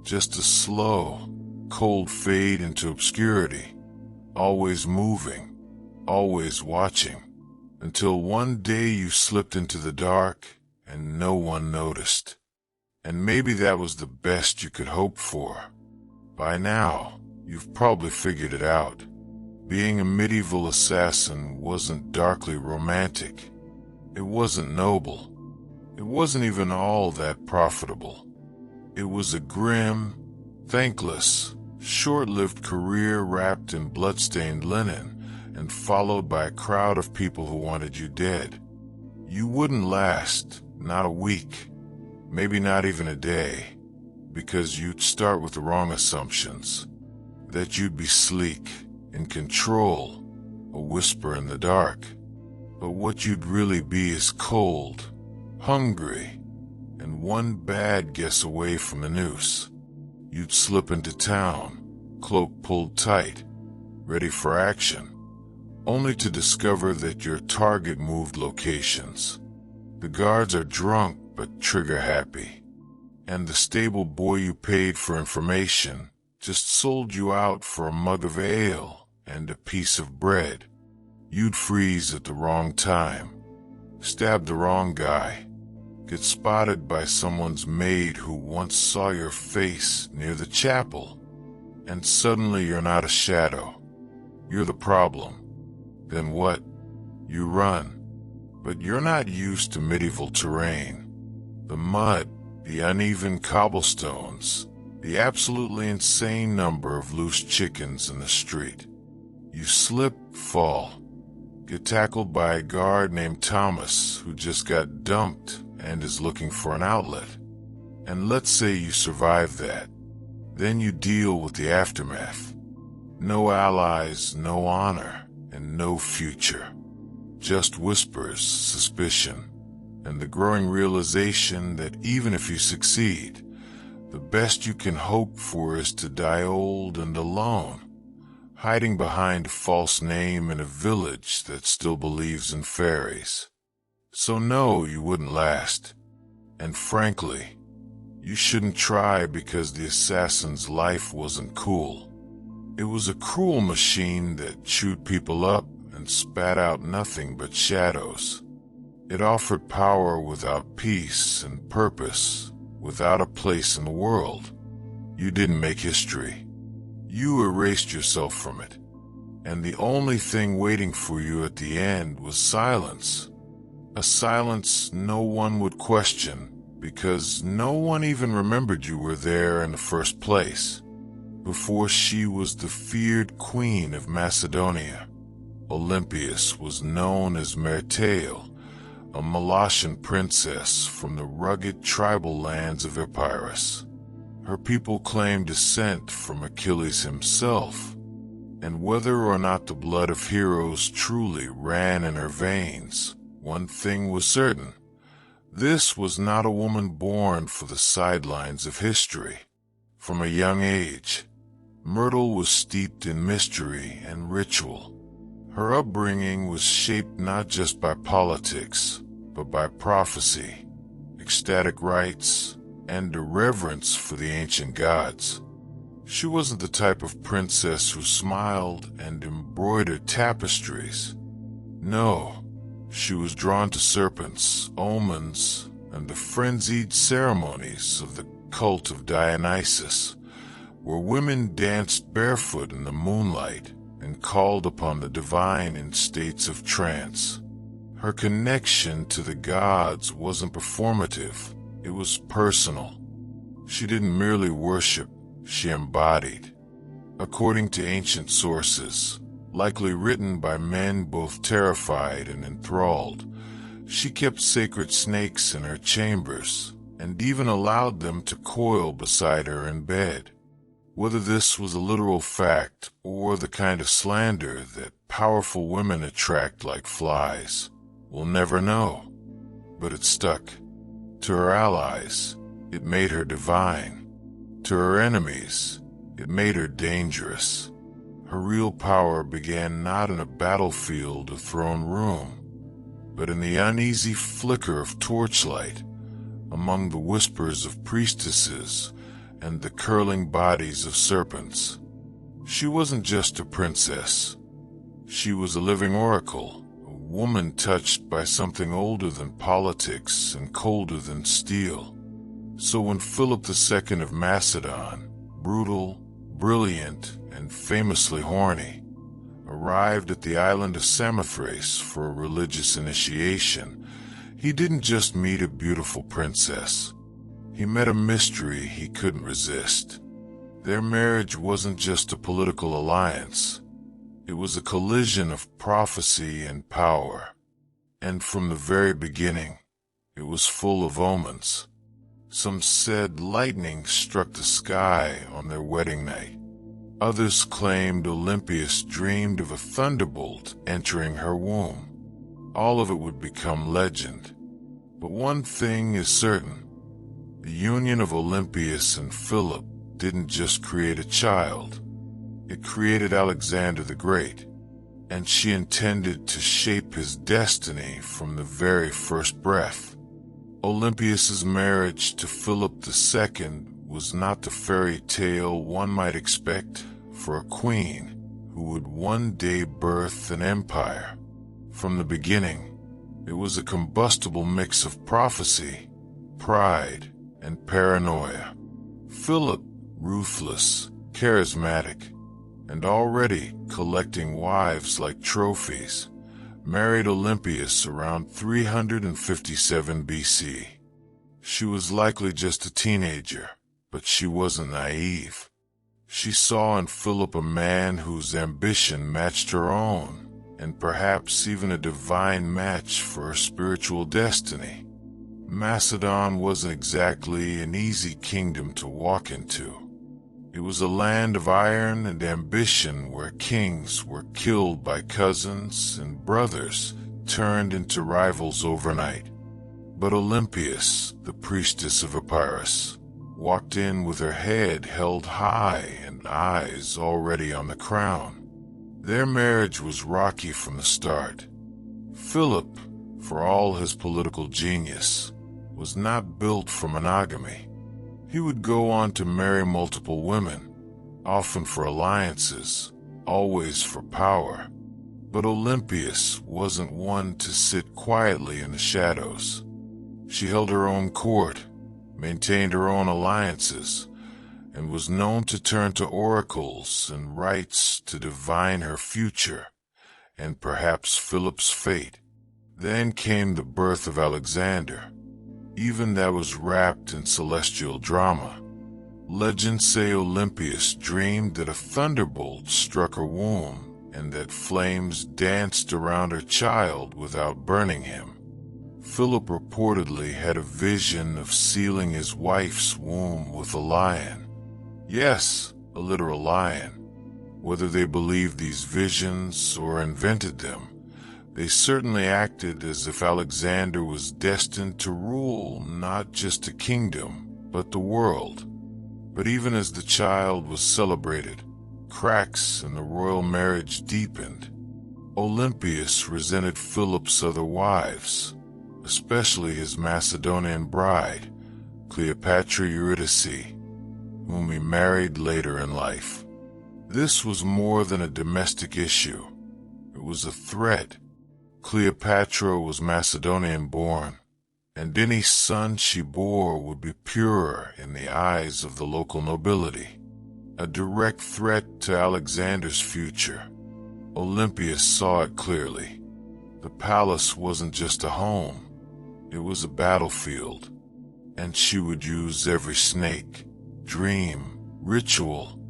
Just a slow, cold fade into obscurity. Always moving, always watching. Until one day you slipped into the dark and no one noticed. And maybe that was the best you could hope for. By now, you've probably figured it out. Being a medieval assassin wasn't darkly romantic. It wasn't noble. It wasn't even all that profitable. It was a grim, thankless, short-lived career wrapped in blood-stained linen and followed by a crowd of people who wanted you dead. You wouldn't last, not a week, maybe not even a day, because you'd start with the wrong assumptions. That you'd be sleek, in control, a whisper in the dark. But what you'd really be is cold, hungry, and one bad guess away from the noose. You'd slip into town, cloak pulled tight, ready for action, only to discover that your target moved locations. The guards are drunk but trigger happy. and the stable boy you paid for information just sold you out for a mug of ale and a piece of bread. You'd freeze at the wrong time, stab the wrong guy, get spotted by someone's maid who once saw your face near the chapel, and suddenly you're not a shadow. You're the problem. Then what? You run. But you're not used to medieval terrain. The mud, the uneven cobblestones, the absolutely insane number of loose chickens in the street. You slip, fall, get tackled by a guard named Thomas who just got dumped and is looking for an outlet. And let's say you survive that. Then you deal with the aftermath. No allies, no honor, and no future. Just whispers, suspicion, and the growing realization that even if you succeed, the best you can hope for is to die old and alone, hiding behind a false name in a village that still believes in fairies. So no, you wouldn't last. And frankly, you shouldn't try because the assassin's life wasn't cool. It was a cruel machine that chewed people up and spat out nothing but shadows. It offered power without peace and purpose, without a place in the world. You didn't make history. You erased yourself from it. And the only thing waiting for you at the end was silence. A silence no one would question, because no one even remembered you were there in the first place. Before she was the feared queen of Macedonia, Olympias was known as Mertale, a Meletian princess from the rugged tribal lands of Epirus. Her people claimed descent from Achilles himself, and whether or not the blood of heroes truly ran in her veins, one thing was certain. This was not a woman born for the sidelines of history. From a young age, Myrtle was steeped in mystery and ritual. Her upbringing was shaped not just by politics, but by prophecy, ecstatic rites, and a reverence for the ancient gods. She wasn't the type of princess who smiled and embroidered tapestries. No, she was drawn to serpents, omens, and the frenzied ceremonies of the cult of Dionysus, where women danced barefoot in the moonlight and called upon the divine in states of trance. Her connection to the gods wasn't performative, it was personal. She didn't merely worship, she embodied. According to ancient sources, likely written by men both terrified and enthralled, she kept sacred snakes in her chambers and even allowed them to coil beside her in bed. Whether this was a literal fact or the kind of slander that powerful women attract like flies, we'll never know. But it stuck. To her allies, it made her divine. To her enemies, it made her dangerous. Her real power began not in a battlefield or throne room, but in the uneasy flicker of torchlight, among the whispers of priestesses and the curling bodies of serpents. She wasn't just a princess. She was a living oracle, a woman touched by something older than politics and colder than steel. So when Philip II of Macedon, brutal, brilliant, and famously horny, arrived at the island of Samothrace for a religious initiation, he didn't just meet a beautiful princess. He met a mystery he couldn't resist. Their marriage wasn't just a political alliance. It was a collision of prophecy and power. And from the very beginning, it was full of omens. Some said lightning struck the sky on their wedding night. Others claimed Olympias dreamed of a thunderbolt entering her womb. All of it would become legend. But one thing is certain. The union of Olympias and Philip didn't just create a child. It created Alexander the Great, and she intended to shape his destiny from the very first breath. Olympias's marriage to Philip II was not the fairy tale one might expect for a queen who would one day birth an empire. From the beginning, it was a combustible mix of prophecy, pride, and paranoia. Philip, ruthless, charismatic, and already collecting wives like trophies, married Olympias around 357 BC. She was likely just a teenager, but she wasn't naive. She saw in Philip a man whose ambition matched her own, and perhaps even a divine match for her spiritual destiny. Macedon wasn't exactly an easy kingdom to walk into. It was a land of iron and ambition where kings were killed by cousins and brothers turned into rivals overnight. But Olympias, the priestess of Epirus, walked in with her head held high and eyes already on the crown. Their marriage was rocky from the start. Philip, for all his political genius, was not built for monogamy. He would go on to marry multiple women, often for alliances, always for power. But Olympias wasn't one to sit quietly in the shadows. She held her own court, maintained her own alliances, and was known to turn to oracles and rites to divine her future, and perhaps Philip's fate. Then came the birth of Alexander. Even that was wrapped in celestial drama. Legends say Olympias dreamed that a thunderbolt struck her womb and that flames danced around her child without burning him. Philip reportedly had a vision of sealing his wife's womb with a lion. Yes, a literal lion. Whether they believed these visions or invented them, they certainly acted as if Alexander was destined to rule not just a kingdom, but the world. But even as the child was celebrated, cracks in the royal marriage deepened. Olympias resented Philip's other wives, especially his Macedonian bride, Cleopatra Eurydice, whom he married later in life. This was more than a domestic issue. It was a threat. Cleopatra was Macedonian-born, and any son she bore would be purer in the eyes of the local nobility. A direct threat to Alexander's future. Olympias saw it clearly. The palace wasn't just a home. It was a battlefield, and she would use every snake, dream, ritual,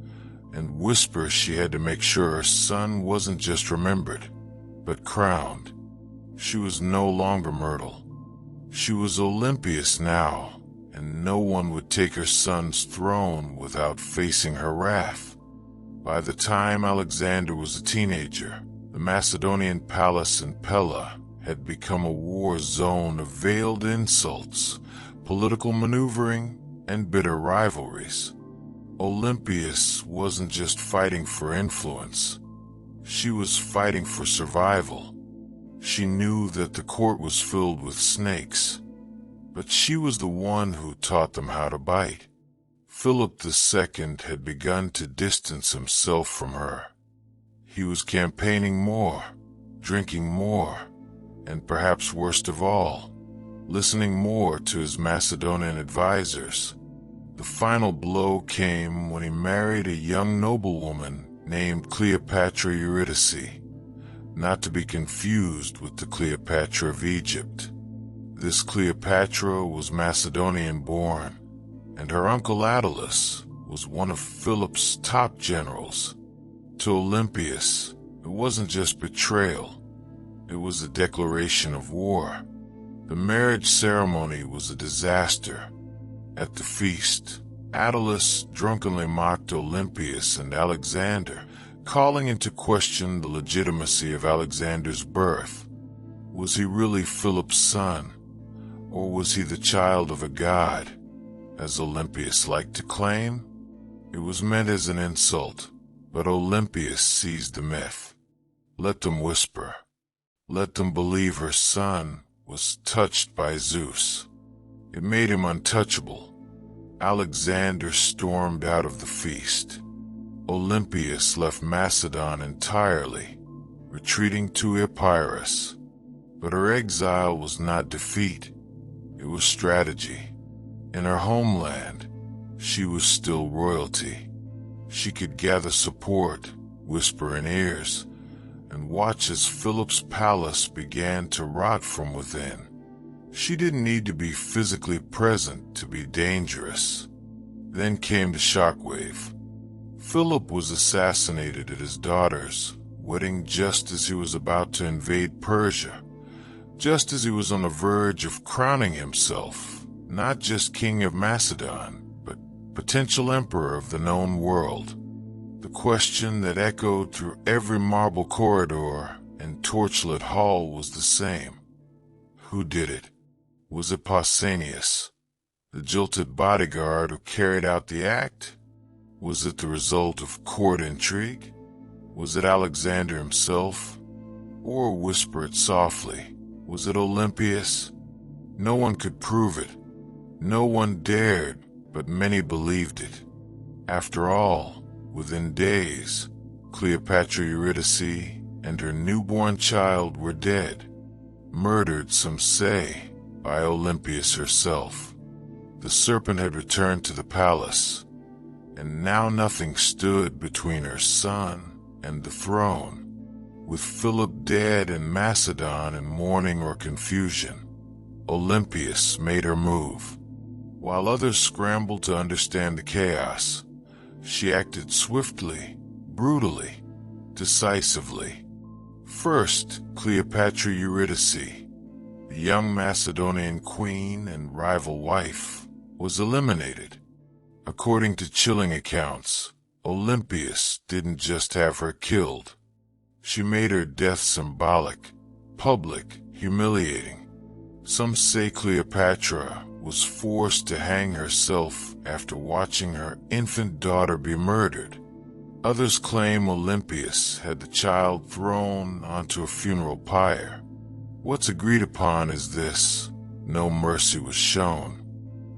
and whisper she had to make sure her son wasn't just remembered, but crowned. She was no longer Myrtle. She was Olympias now, and no one would take her son's throne without facing her wrath. By the time Alexander was a teenager, the Macedonian palace in Pella had become a war zone of veiled insults, political maneuvering, and bitter rivalries. Olympias wasn't just fighting for influence. She was fighting for survival. She knew that the court was filled with snakes, but she was the one who taught them how to bite. Philip II had begun to distance himself from her. He was campaigning more, drinking more, and perhaps worst of all, listening more to his Macedonian advisors. The final blow came when he married a young noblewoman named Cleopatra Eurydice, not to be confused with the Cleopatra of Egypt. This Cleopatra was Macedonian-born, and her uncle Attalus was one of Philip's top generals. To Olympias, it wasn't just betrayal, it was a declaration of war. The marriage ceremony was a disaster. At the feast, Attalus drunkenly mocked Olympias and Alexander, calling into question the legitimacy of Alexander's birth. Was he really Philip's son, or was he the child of a god, as Olympias liked to claim? It was meant as an insult, but Olympias seized the myth. Let them whisper. Let them believe her son was touched by Zeus. It made him untouchable. Alexander stormed out of the feast. Olympias left Macedon entirely, retreating to Epirus. But her exile was not defeat. It was strategy. In her homeland, she was still royalty. She could gather support, whisper in ears, and watch as Philip's palace began to rot from within. She didn't need to be physically present to be dangerous. Then came the shockwave. Philip was assassinated at his daughter's wedding just as he was about to invade Persia, just as he was on the verge of crowning himself, not just king of Macedon, but potential emperor of the known world. The question that echoed through every marble corridor and torchlit hall was the same. Who did it? Was it Pausanias, the jilted bodyguard who carried out the act? Was it the result of court intrigue? Was it Alexander himself? Or whisper it softly, was it Olympias? No one could prove it. No one dared, but many believed it. After all, within days, Cleopatra Eurydice and her newborn child were dead, murdered, some say, by Olympias herself. The serpent had returned to the palace, and now nothing stood between her son and the throne. With Philip dead and Macedon in mourning or confusion, Olympias made her move. While others scrambled to understand the chaos, she acted swiftly, brutally, decisively. First, Cleopatra Eurydice, the young Macedonian queen and rival wife, was eliminated. According to chilling accounts, Olympias didn't just have her killed. She made her death symbolic, public, humiliating. Some say Cleopatra was forced to hang herself after watching her infant daughter be murdered. Others claim Olympias had the child thrown onto a funeral pyre. What's agreed upon is this: no mercy was shown.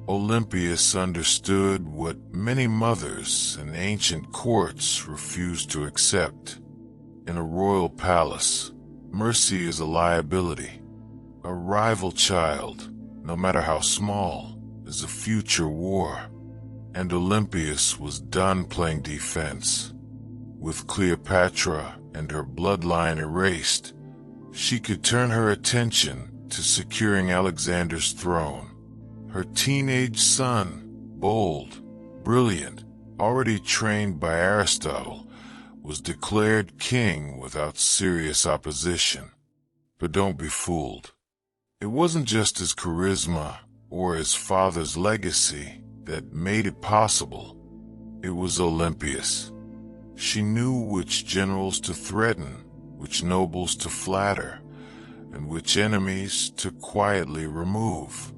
Olympias understood what many mothers in ancient courts refused to accept. In a royal palace, mercy is a liability. A rival child, no matter how small, is a future war. And Olympias was done playing defense. With Cleopatra and her bloodline erased, she could turn her attention to securing Alexander's throne. Her teenage son, bold, brilliant, already trained by Aristotle, was declared king without serious opposition. But don't be fooled. It wasn't just his charisma or his father's legacy that made it possible. It was Olympias. She knew which generals to threaten, which nobles to flatter, and which enemies to quietly remove.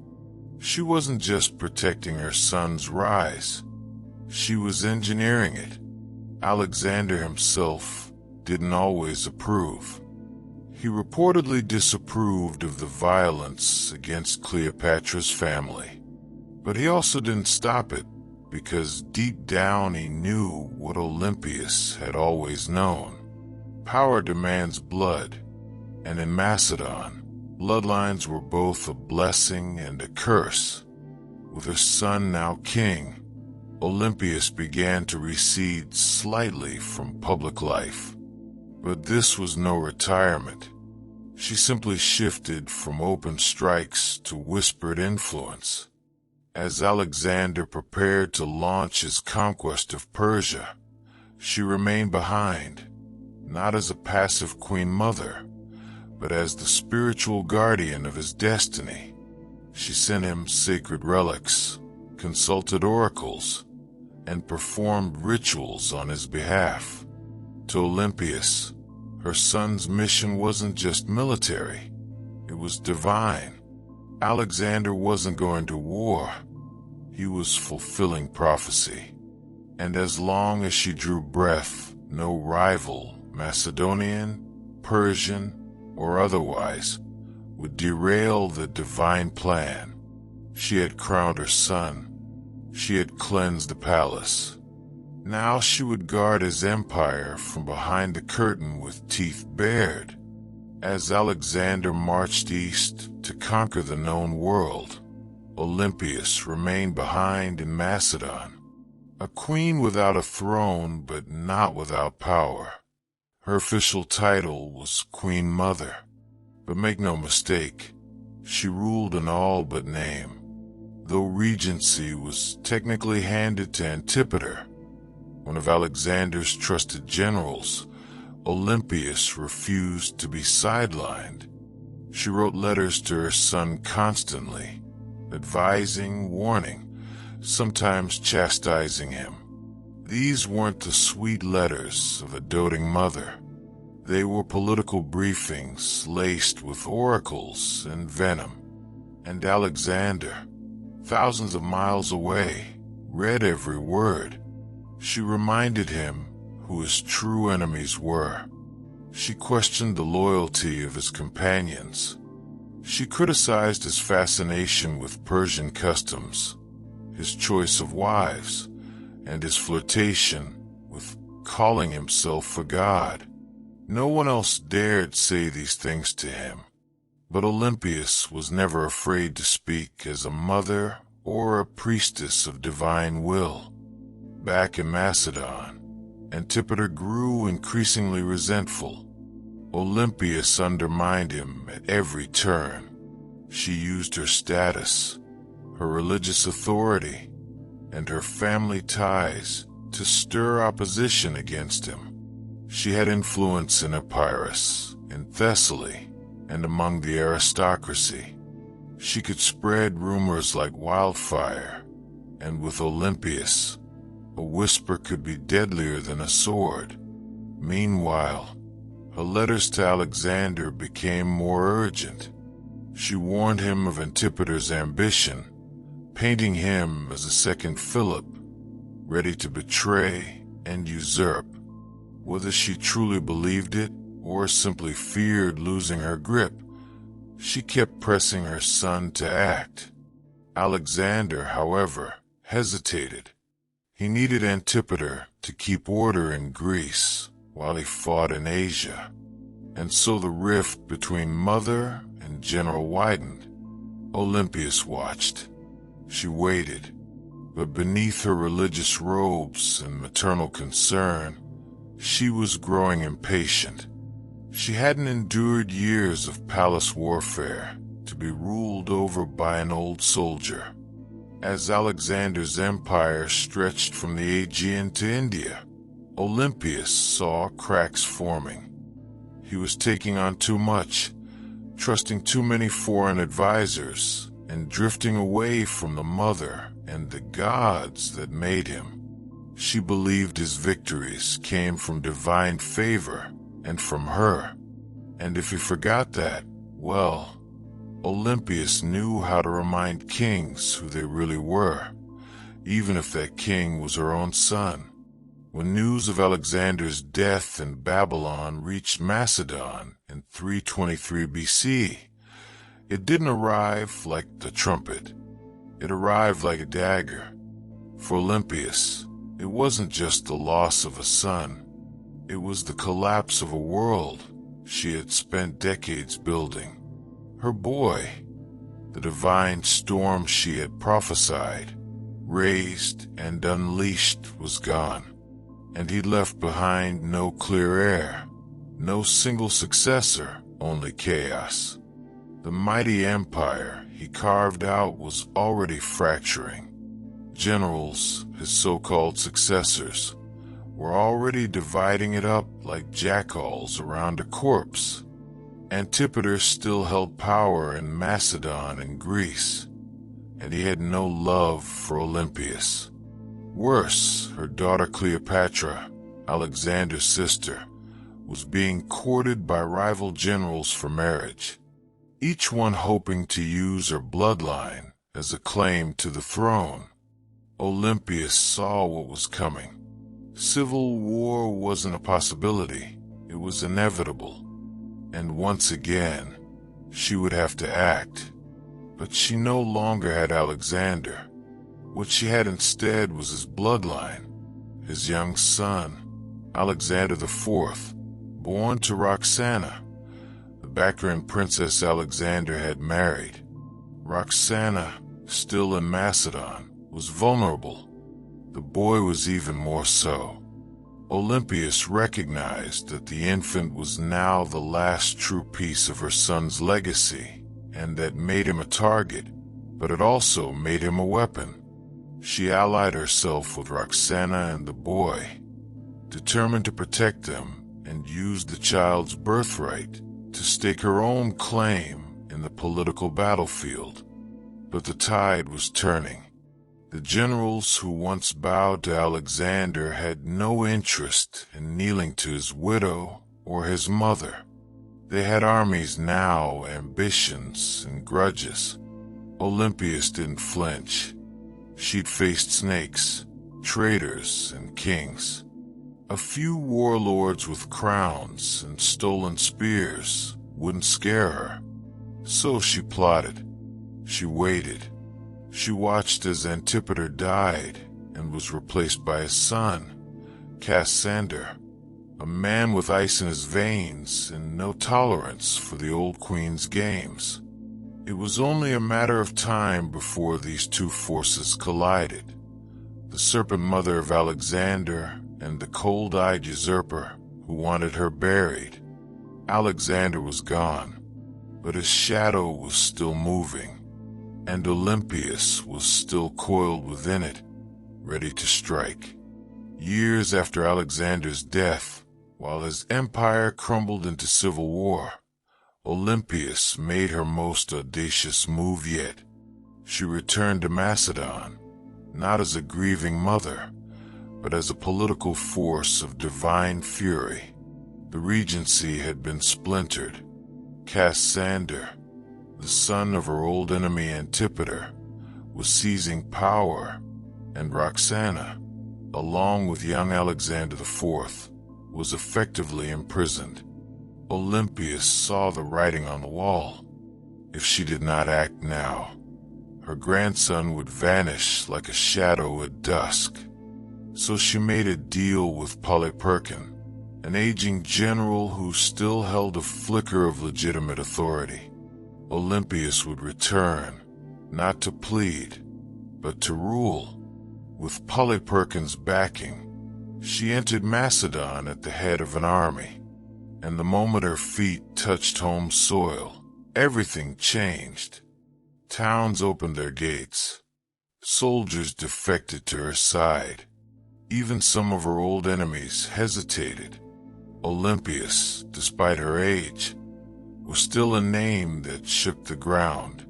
She wasn't just protecting her son's rise. She was engineering it. Alexander himself didn't always approve. He reportedly disapproved of the violence against Cleopatra's family. But he also didn't stop it, because deep down he knew what Olympias had always known. Power demands blood, and in Macedon, bloodlines were both a blessing and a curse. With her son now king, Olympias began to recede slightly from public life. But this was no retirement. She simply shifted from open strikes to whispered influence. As Alexander prepared to launch his conquest of Persia, she remained behind, not as a passive queen mother, but as the spiritual guardian of his destiny. She sent him sacred relics, consulted oracles, and performed rituals on his behalf. To Olympias, her son's mission wasn't just military, it was divine. Alexander wasn't going to war, he was fulfilling prophecy. And as long as she drew breath, no rival, Macedonian, Persian, or otherwise, would derail the divine plan. She had crowned her son. She had cleansed the palace. Now she would guard his empire from behind the curtain with teeth bared. As Alexander marched east to conquer the known world, Olympias remained behind in Macedon, a queen without a throne but not without power. Her official title was Queen Mother, but make no mistake, she ruled in all but name. Though regency was technically handed to Antipater, one of Alexander's trusted generals, Olympias refused to be sidelined. She wrote letters to her son constantly, advising, warning, sometimes chastising him. These weren't the sweet letters of a doting mother. They were political briefings laced with oracles and venom. And Alexander, thousands of miles away, read every word. She reminded him who his true enemies were. She questioned the loyalty of his companions. She criticized his fascination with Persian customs, his choice of wives, and his flirtation with calling himself a god. No one else dared say these things to him, but Olympias was never afraid to speak as a mother or a priestess of divine will. Back in Macedon, Antipater grew increasingly resentful. Olympias undermined him at every turn. She used her status, her religious authority, and her family ties to stir opposition against him. She had influence in Epirus, in Thessaly, and among the aristocracy. She could spread rumors like wildfire, and with Olympias, a whisper could be deadlier than a sword. Meanwhile, her letters to Alexander became more urgent. She warned him of Antipater's ambition, painting him as a second Philip, ready to betray and usurp. Whether she truly believed it or simply feared losing her grip, she kept pressing her son to act. Alexander, however, hesitated. He needed Antipater to keep order in Greece while he fought in Asia, and so the rift between mother and general widened. Olympias watched. She waited, but beneath her religious robes and maternal concern, she was growing impatient. She hadn't endured years of palace warfare to be ruled over by an old soldier. As Alexander's empire stretched from the Aegean to India, Olympias saw cracks forming. He was taking on too much, trusting too many foreign advisors, and drifting away from the mother and the gods that made him. She believed his victories came from divine favor and from her. And if he forgot that, well, Olympias knew how to remind kings who they really were, even if that king was her own son. When news of Alexander's death in Babylon reached Macedon in 323 BC, it didn't arrive like the trumpet. It arrived like a dagger. For Olympias, it wasn't just the loss of a son. It was the collapse of a world she had spent decades building. Her boy, the divine storm she had prophesied, raised and unleashed, was gone. And he left behind no clear heir, no single successor, only chaos. The mighty empire he carved out was already fracturing. Generals, his so-called successors, were already dividing it up like jackals around a corpse. Antipater still held power in Macedon and Greece, and he had no love for Olympias. Worse, her daughter Cleopatra, Alexander's sister, was being courted by rival generals for marriage, each one hoping to use her bloodline as a claim to the throne. Olympias saw what was coming. Civil war wasn't a possibility, it was inevitable. And once again, she would have to act. But she no longer had Alexander. What she had instead was his bloodline, his young son, Alexander IV, born to Roxana, the Bactrian princess Alexander had married. Roxana, still in Macedon, was vulnerable. The boy was even more so. Olympias recognized that the infant was now the last true piece of her son's legacy, and that made him a target, but it also made him a weapon. She allied herself with Roxana and the boy, determined to protect them and use the child's birthright to stake her own claim in the political battlefield. But the tide was turning. The generals who once bowed to Alexander had no interest in kneeling to his widow or his mother. They had armies now, ambitions, and grudges. Olympias didn't flinch. She'd faced snakes, traitors, and kings. A few warlords with crowns and stolen spears wouldn't scare her. So she plotted. She waited. She watched as Antipater died and was replaced by his son, Cassander, a man with ice in his veins and no tolerance for the old queen's games. It was only a matter of time before these two forces collided. The serpent mother of Alexander and the cold-eyed usurper who wanted her buried. Alexander was gone, but his shadow was still moving, and Olympias was still coiled within it, ready to strike. Years after Alexander's death, while his empire crumbled into civil war, Olympias made her most audacious move yet. She returned to Macedon, not as a grieving mother, but as a political force of divine fury. The regency had been splintered. Cassander, the son of her old enemy Antipater, was seizing power, and Roxana, along with young Alexander IV, was effectively imprisoned. Olympias saw the writing on the wall. If she did not act now, her grandson would vanish like a shadow at dusk. So she made a deal with Polyperchon, an aging general who still held a flicker of legitimate authority. Olympias would return, not to plead, but to rule. With Polyperchon's backing, she entered Macedon at the head of an army, and the moment her feet touched home soil, everything changed. Towns opened their gates. Soldiers defected to her side. Even some of her old enemies hesitated. Olympias, despite her age, was still a name that shook the ground.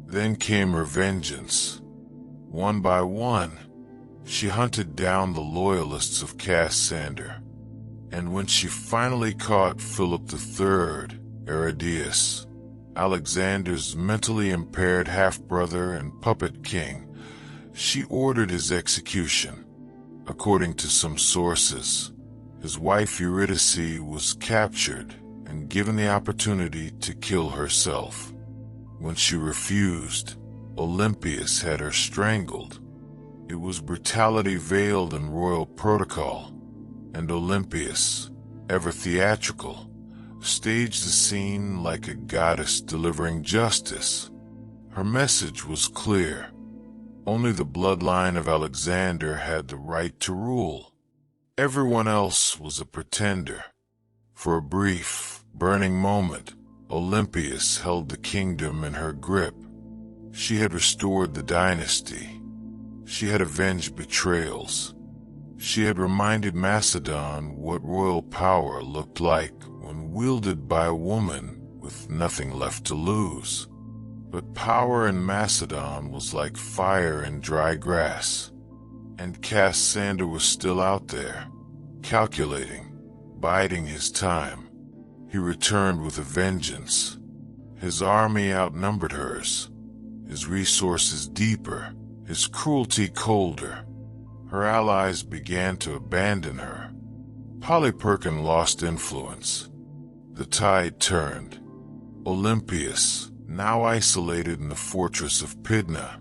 Then came her vengeance. One by one, she hunted down the loyalists of Cassander, and when she finally caught Philip III, Aridaeus, Alexander's mentally impaired half-brother and puppet king, she ordered his execution. According to some sources, his wife Eurydice was captured and given the opportunity to kill herself. When she refused, Olympias had her strangled. It was brutality veiled in royal protocol, and Olympias, ever theatrical, staged the scene like a goddess delivering justice. Her message was clear. Only the bloodline of Alexander had the right to rule. Everyone else was a pretender. For a brief, burning moment, Olympias held the kingdom in her grip. She had restored the dynasty. She had avenged betrayals. She had reminded Macedon what royal power looked like when wielded by a woman with nothing left to lose. But power in Macedon was like fire in dry grass, and Cassander was still out there, calculating, biding his time. He returned with a vengeance. His army outnumbered hers, his resources deeper, his cruelty colder. Her allies began to abandon her. Polyperchon lost influence. The tide turned. Olympias, now isolated in the fortress of Pydna,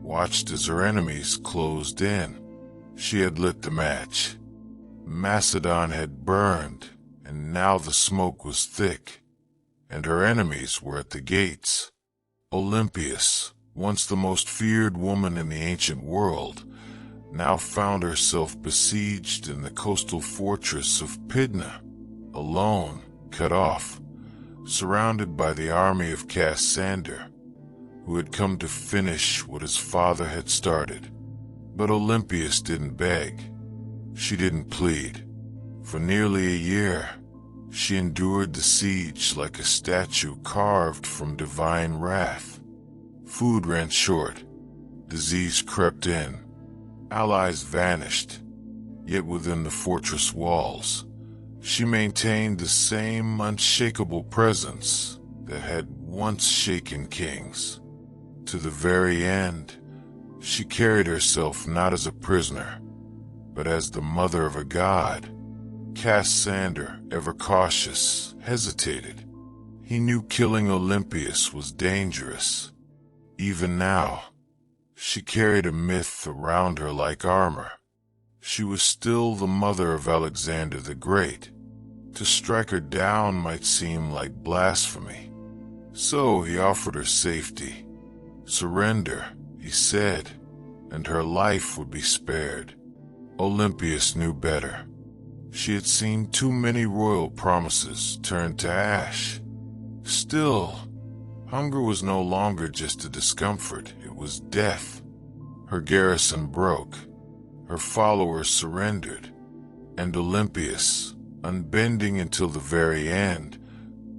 watched as her enemies closed in. She had lit the match. Macedon had burned, and now the smoke was thick, and her enemies were at the gates. Olympias, once the most feared woman in the ancient world, now found herself besieged in the coastal fortress of Pydna, alone, cut off, surrounded by the army of Cassander, who had come to finish what his father had started. But Olympias didn't beg. She didn't plead. For nearly a year, she endured the siege like a statue carved from divine wrath. Food ran short. Disease crept in. Allies vanished. Yet within the fortress walls, she maintained the same unshakable presence that had once shaken kings. To the very end, she carried herself not as a prisoner, but as the mother of a god. Cassander, ever cautious, hesitated. He knew killing Olympias was dangerous. Even now, she carried a myth around her like armor. She was still the mother of Alexander the Great. To strike her down might seem like blasphemy. So he offered her safety. Surrender, he said, and her life would be spared. Olympias knew better. She had seen too many royal promises turn to ash. Still, hunger was no longer just a discomfort, it was death. Her garrison broke. Her followers surrendered. And Olympias, unbending until the very end,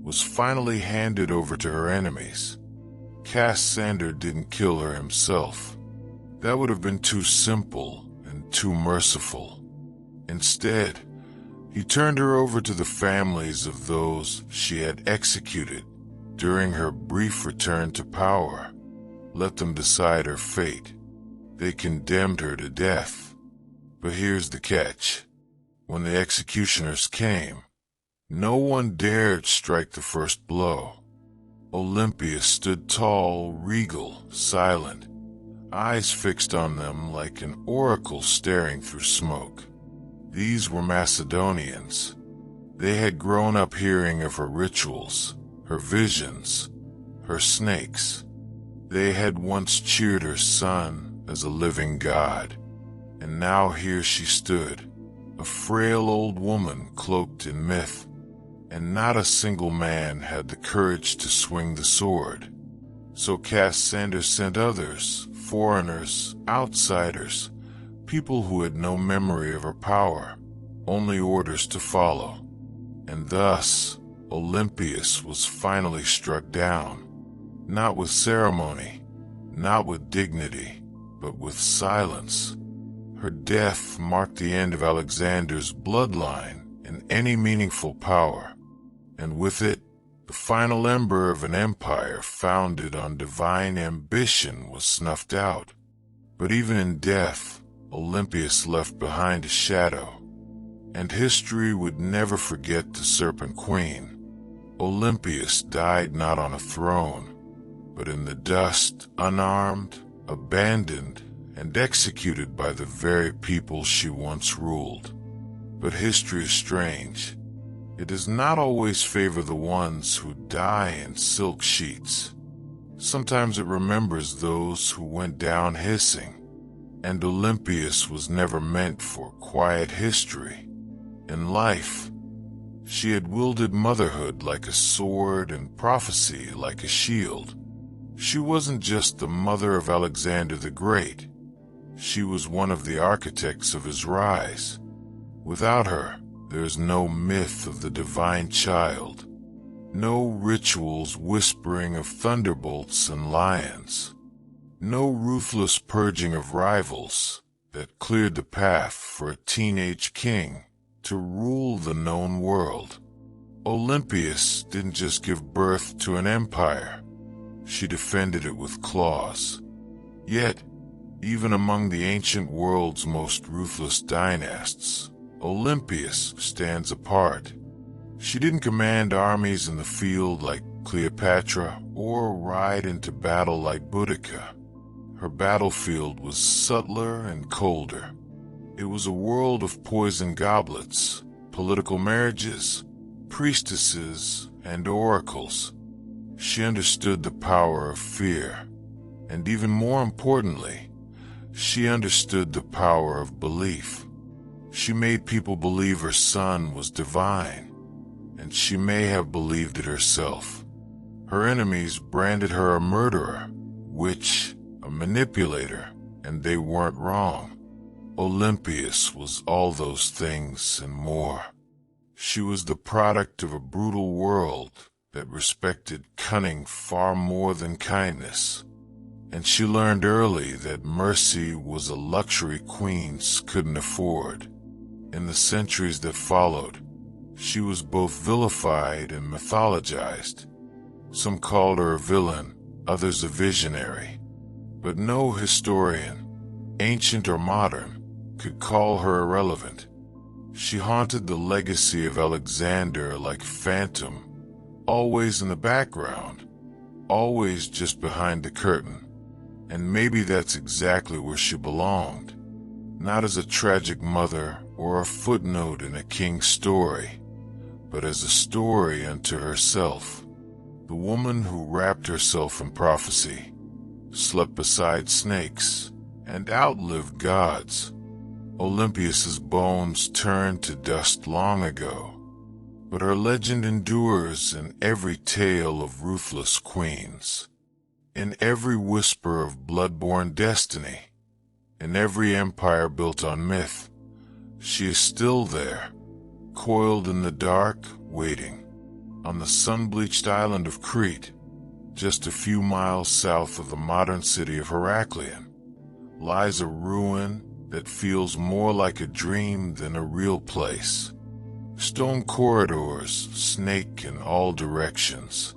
was finally handed over to her enemies. Cassander didn't kill her himself. That would have been too simple and too merciful. Instead, he turned her over to the families of those she had executed during her brief return to power. Let them decide her fate. They condemned her to death. But here's the catch. When the executioners came, no one dared strike the first blow. Olympias stood tall, regal, silent, eyes fixed on them like an oracle staring through smoke. These were Macedonians. They had grown up hearing of her rituals, her visions, her snakes. They had once cheered her son as a living god, and now here she stood, a frail old woman cloaked in myth, and not a single man had the courage to swing the sword. So Cassander sent others, foreigners, outsiders, people who had no memory of her power, only orders to follow. And thus, Olympias was finally struck down, not with ceremony, not with dignity, but with silence. Her death marked the end of Alexander's bloodline and any meaningful power, and with it, the final ember of an empire founded on divine ambition was snuffed out. But even in death, Olympias left behind a shadow, and history would never forget the Serpent Queen. Olympias died not on a throne, but in the dust, unarmed, abandoned, and executed by the very people she once ruled. But history is strange. It does not always favor the ones who die in silk sheets. Sometimes it remembers those who went down hissing. And Olympias was never meant for quiet history. In life, she had wielded motherhood like a sword and prophecy like a shield. She wasn't just the mother of Alexander the Great. She was one of the architects of his rise. Without her, there is no myth of the divine child, no rituals whispering of thunderbolts and lions, no ruthless purging of rivals that cleared the path for a teenage king to rule the known world. Olympias didn't just give birth to an empire, she defended it with claws. Yet, even among the ancient world's most ruthless dynasts, Olympias stands apart. She didn't command armies in the field like Cleopatra, or ride into battle like Boudica. Her battlefield was subtler and colder. It was a world of poisoned goblets, political marriages, priestesses, and oracles. She understood the power of fear, and even more importantly, she understood the power of belief. She made people believe her son was divine, and she may have believed it herself. Her enemies branded her a murderer, witch, a manipulator, and they weren't wrong. Olympias was all those things and more. She was the product of a brutal world that respected cunning far more than kindness. And she learned early that mercy was a luxury queens couldn't afford. In the centuries that followed, she was both vilified and mythologized. Some called her a villain, others a visionary. But no historian, ancient or modern, could call her irrelevant. She haunted the legacy of Alexander like a phantom, always in the background, always just behind the curtain. And maybe that's exactly where she belonged, not as a tragic mother or a footnote in a king's story, but as a story unto herself. The woman who wrapped herself in prophecy, slept beside snakes, and outlived gods. Olympias's bones turned to dust long ago, but her legend endures in every tale of ruthless queens, in every whisper of blood-borne destiny, in every empire built on myth. She is still there, coiled in the dark, waiting. On the sun-bleached island of Crete, just a few miles south of the modern city of Heraklion, lies a ruin that feels more like a dream than a real place. Stone corridors snake in all directions.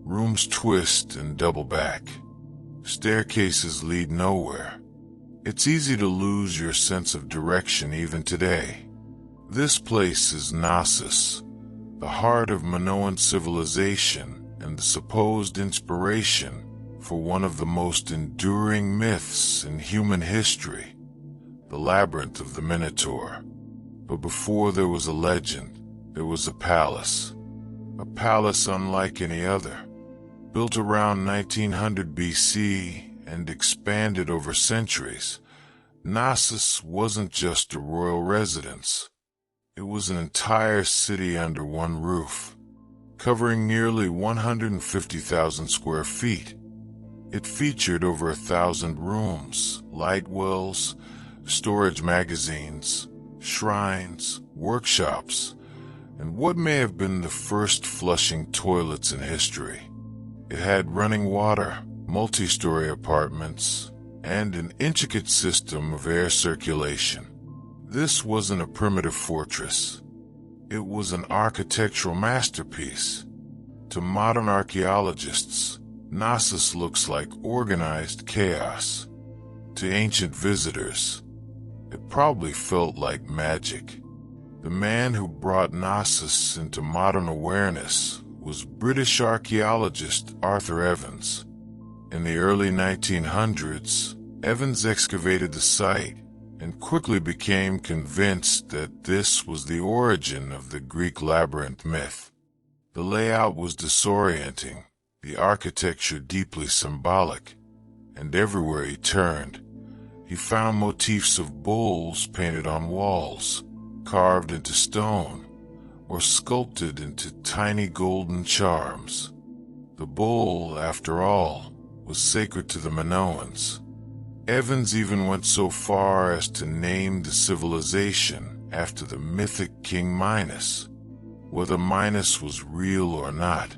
Rooms twist and double back. Staircases lead nowhere. It's easy to lose your sense of direction even today. This place is Knossos, the heart of Minoan civilization and the supposed inspiration for one of the most enduring myths in human history, the labyrinth of the Minotaur. But before there was a legend, there was a palace unlike any other, built around 1900 BC and expanded over centuries. Knossos wasn't just a royal residence. It was an entire city under one roof, covering nearly 150,000 square feet. It featured over 1,000 rooms, light wells, storage magazines, shrines, workshops, and what may have been the first flushing toilets in history. It had running water, multi-story apartments, and an intricate system of air circulation. This wasn't a primitive fortress. It was an architectural masterpiece. To modern archaeologists, Knossos looks like organized chaos. To ancient visitors, it probably felt like magic. The man who brought Knossos into modern awareness was British archaeologist Arthur Evans. In the early 1900s, Evans excavated the site and quickly became convinced that this was the origin of the Greek labyrinth myth. The layout was disorienting, the architecture deeply symbolic, and everywhere he turned, he found motifs of bulls painted on walls, carved into stone, or sculpted into tiny golden charms. The bull, after all, was sacred to the Minoans. Evans even went so far as to name the civilization after the mythic King Minos. Whether Minos was real or not,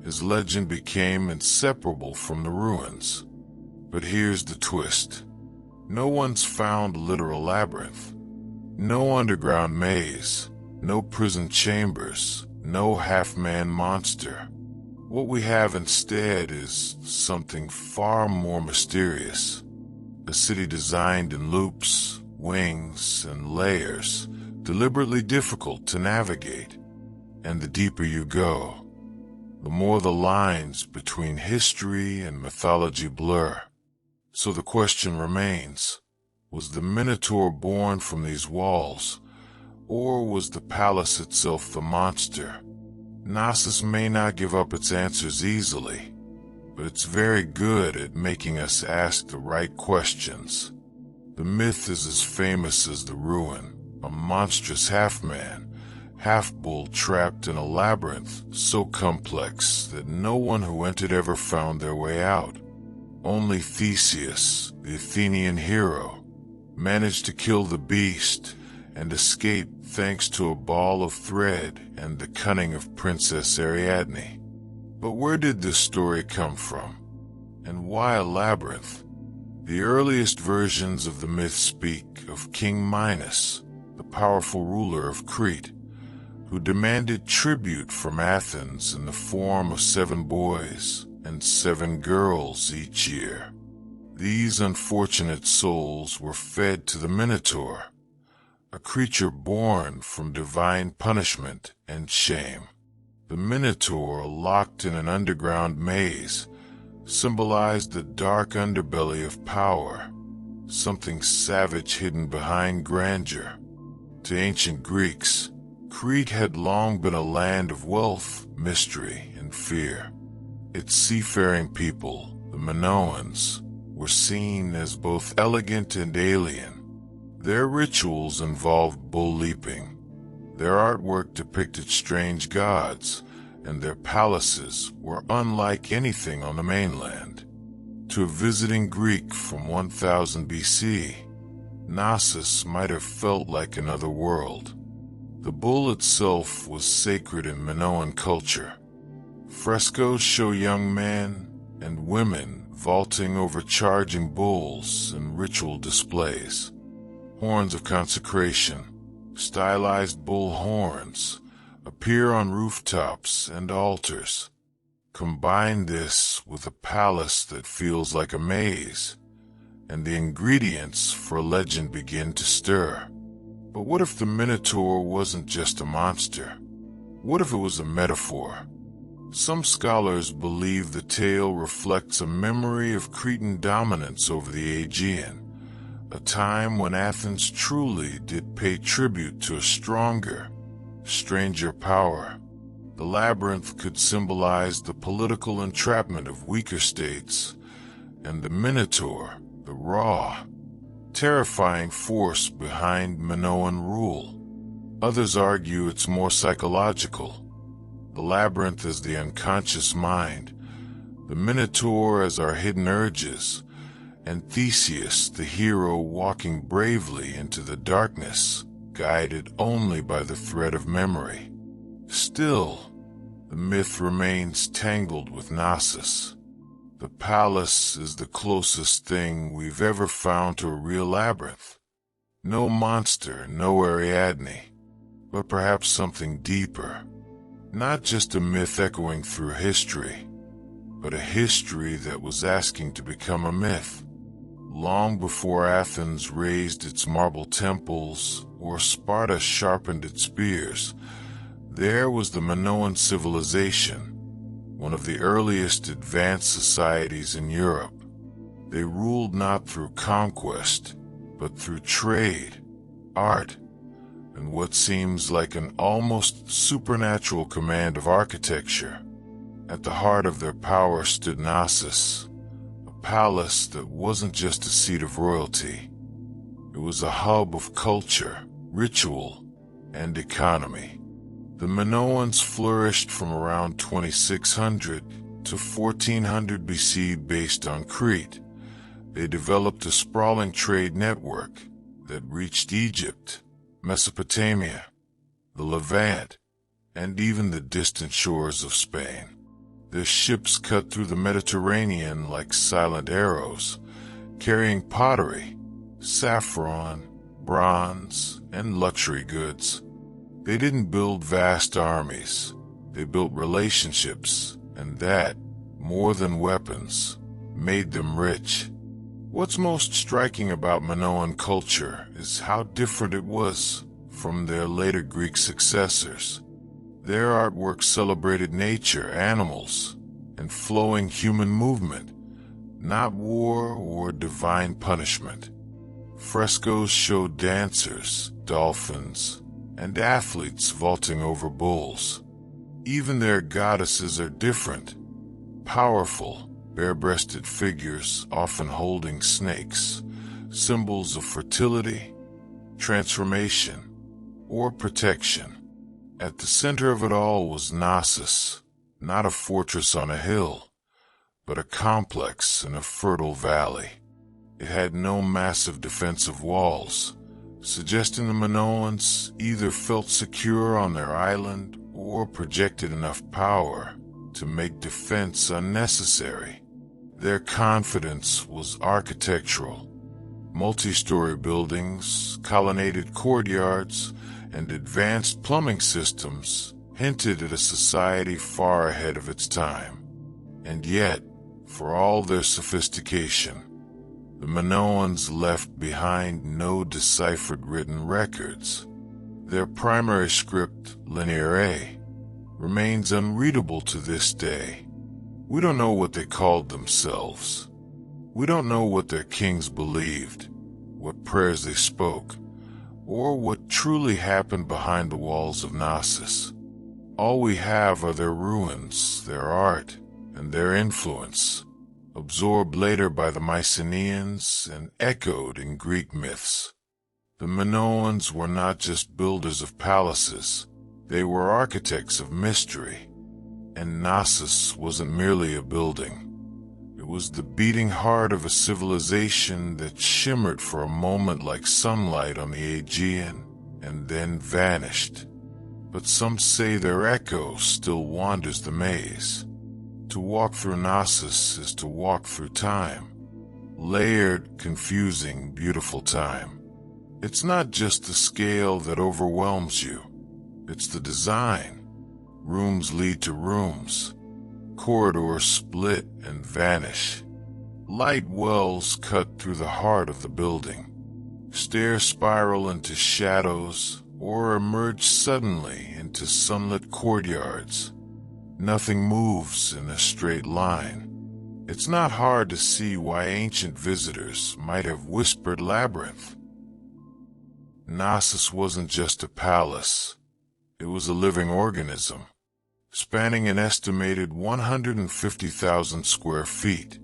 his legend became inseparable from the ruins. But here's the twist. No one's found a literal labyrinth. No underground maze, no prison chambers, no half-man monster. What we have instead is something far more mysterious. A city designed in loops, wings, and layers, deliberately difficult to navigate. And the deeper you go, the more the lines between history and mythology blur. So the question remains, was the Minotaur born from these walls, or was the palace itself the monster? Knossos may not give up its answers easily, but it's very good at making us ask the right questions. The myth is as famous as the ruin, a monstrous half-man, half-bull trapped in a labyrinth so complex that no one who entered ever found their way out. Only Theseus, the Athenian hero, managed to kill the beast and escape thanks to a ball of thread and the cunning of Princess Ariadne. But where did this story come from? And why a labyrinth? The earliest versions of the myth speak of King Minos, the powerful ruler of Crete, who demanded tribute from Athens in the form of 7 boys and 7 girls each year. These unfortunate souls were fed to the Minotaur, a creature born from divine punishment and shame. The Minotaur, locked in an underground maze, symbolized the dark underbelly of power, something savage hidden behind grandeur. To ancient Greeks, Crete had long been a land of wealth, mystery, and fear. Its seafaring people, the Minoans, were seen as both elegant and alien. Their rituals involved bull leaping. Their artwork depicted strange gods, and their palaces were unlike anything on the mainland. To a visiting Greek from 1000 BC, Knossos might have felt like another world. The bull itself was sacred in Minoan culture. Frescoes show young men and women vaulting over charging bulls in ritual displays. Horns of consecration, stylized bull horns, appear on rooftops and altars. Combine this with a palace that feels like a maze, and the ingredients for a legend begin to stir. But what if the Minotaur wasn't just a monster? What if it was a metaphor? Some scholars believe the tale reflects a memory of Cretan dominance over the Aegean, a time when Athens truly did pay tribute to a stronger, stranger power. The labyrinth could symbolize the political entrapment of weaker states, and the Minotaur, the raw, terrifying force behind Minoan rule. Others argue it's more psychological. The labyrinth is the unconscious mind, the Minotaur as our hidden urges, and Theseus, the hero walking bravely into the darkness, guided only by the thread of memory. Still, the myth remains tangled with Knossos. The palace is the closest thing we've ever found to a real labyrinth. No monster, no Ariadne, but perhaps something deeper. Not just a myth echoing through history, but a history that was asking to become a myth. Long before Athens raised its marble temples or Sparta sharpened its spears, there was the Minoan civilization, one of the earliest advanced societies in Europe. They ruled not through conquest, but through trade, art, and what seems like an almost supernatural command of architecture. At the heart of their power stood Knossos, a palace that wasn't just a seat of royalty. It was a hub of culture, ritual, and economy. The Minoans flourished from around 2600 to 1400 BC based on Crete. They developed a sprawling trade network that reached Egypt, Mesopotamia, the Levant, and even the distant shores of Spain. Their ships cut through the Mediterranean like silent arrows, carrying pottery, saffron, bronze, and luxury goods. They didn't build vast armies. They built relationships, and that, more than weapons, made them rich. What's most striking about Minoan culture is how different it was from their later Greek successors. Their artwork celebrated nature, animals, and flowing human movement, not war or divine punishment. Frescoes showed dancers, dolphins, and athletes vaulting over bulls. Even their goddesses are different. Powerful, bare-breasted figures often holding snakes, symbols of fertility, transformation, or protection. At the center of it all was Knossos, not a fortress on a hill, but a complex in a fertile valley. It had no massive defensive walls, suggesting the Minoans either felt secure on their island or projected enough power to make defense unnecessary. Their confidence was architectural. Multi-story buildings, colonnaded courtyards, and advanced plumbing systems hinted at a society far ahead of its time. And yet, for all their sophistication, the Minoans left behind no deciphered written records. Their primary script, Linear A, remains unreadable to this day. We don't know what they called themselves. We don't know what their kings believed, what prayers they spoke, or what truly happened behind the walls of Knossos. All we have are their ruins, their art, and their influence, absorbed later by the Mycenaeans and echoed in Greek myths. The Minoans were not just builders of palaces, they were architects of mystery. And Knossos wasn't merely a building. It was the beating heart of a civilization that shimmered for a moment like sunlight on the Aegean and then vanished. But some say their echo still wanders the maze. To walk through Knossos is to walk through time. Layered, confusing, beautiful time. It's not just the scale that overwhelms you. It's the design. Rooms lead to rooms. Corridors split and vanish. Light wells cut through the heart of the building. Stairs spiral into shadows or emerge suddenly into sunlit courtyards. Nothing moves in a straight line. It's not hard to see why ancient visitors might have whispered labyrinth. Knossos wasn't just a palace. It was a living organism, spanning an estimated 150,000 square feet.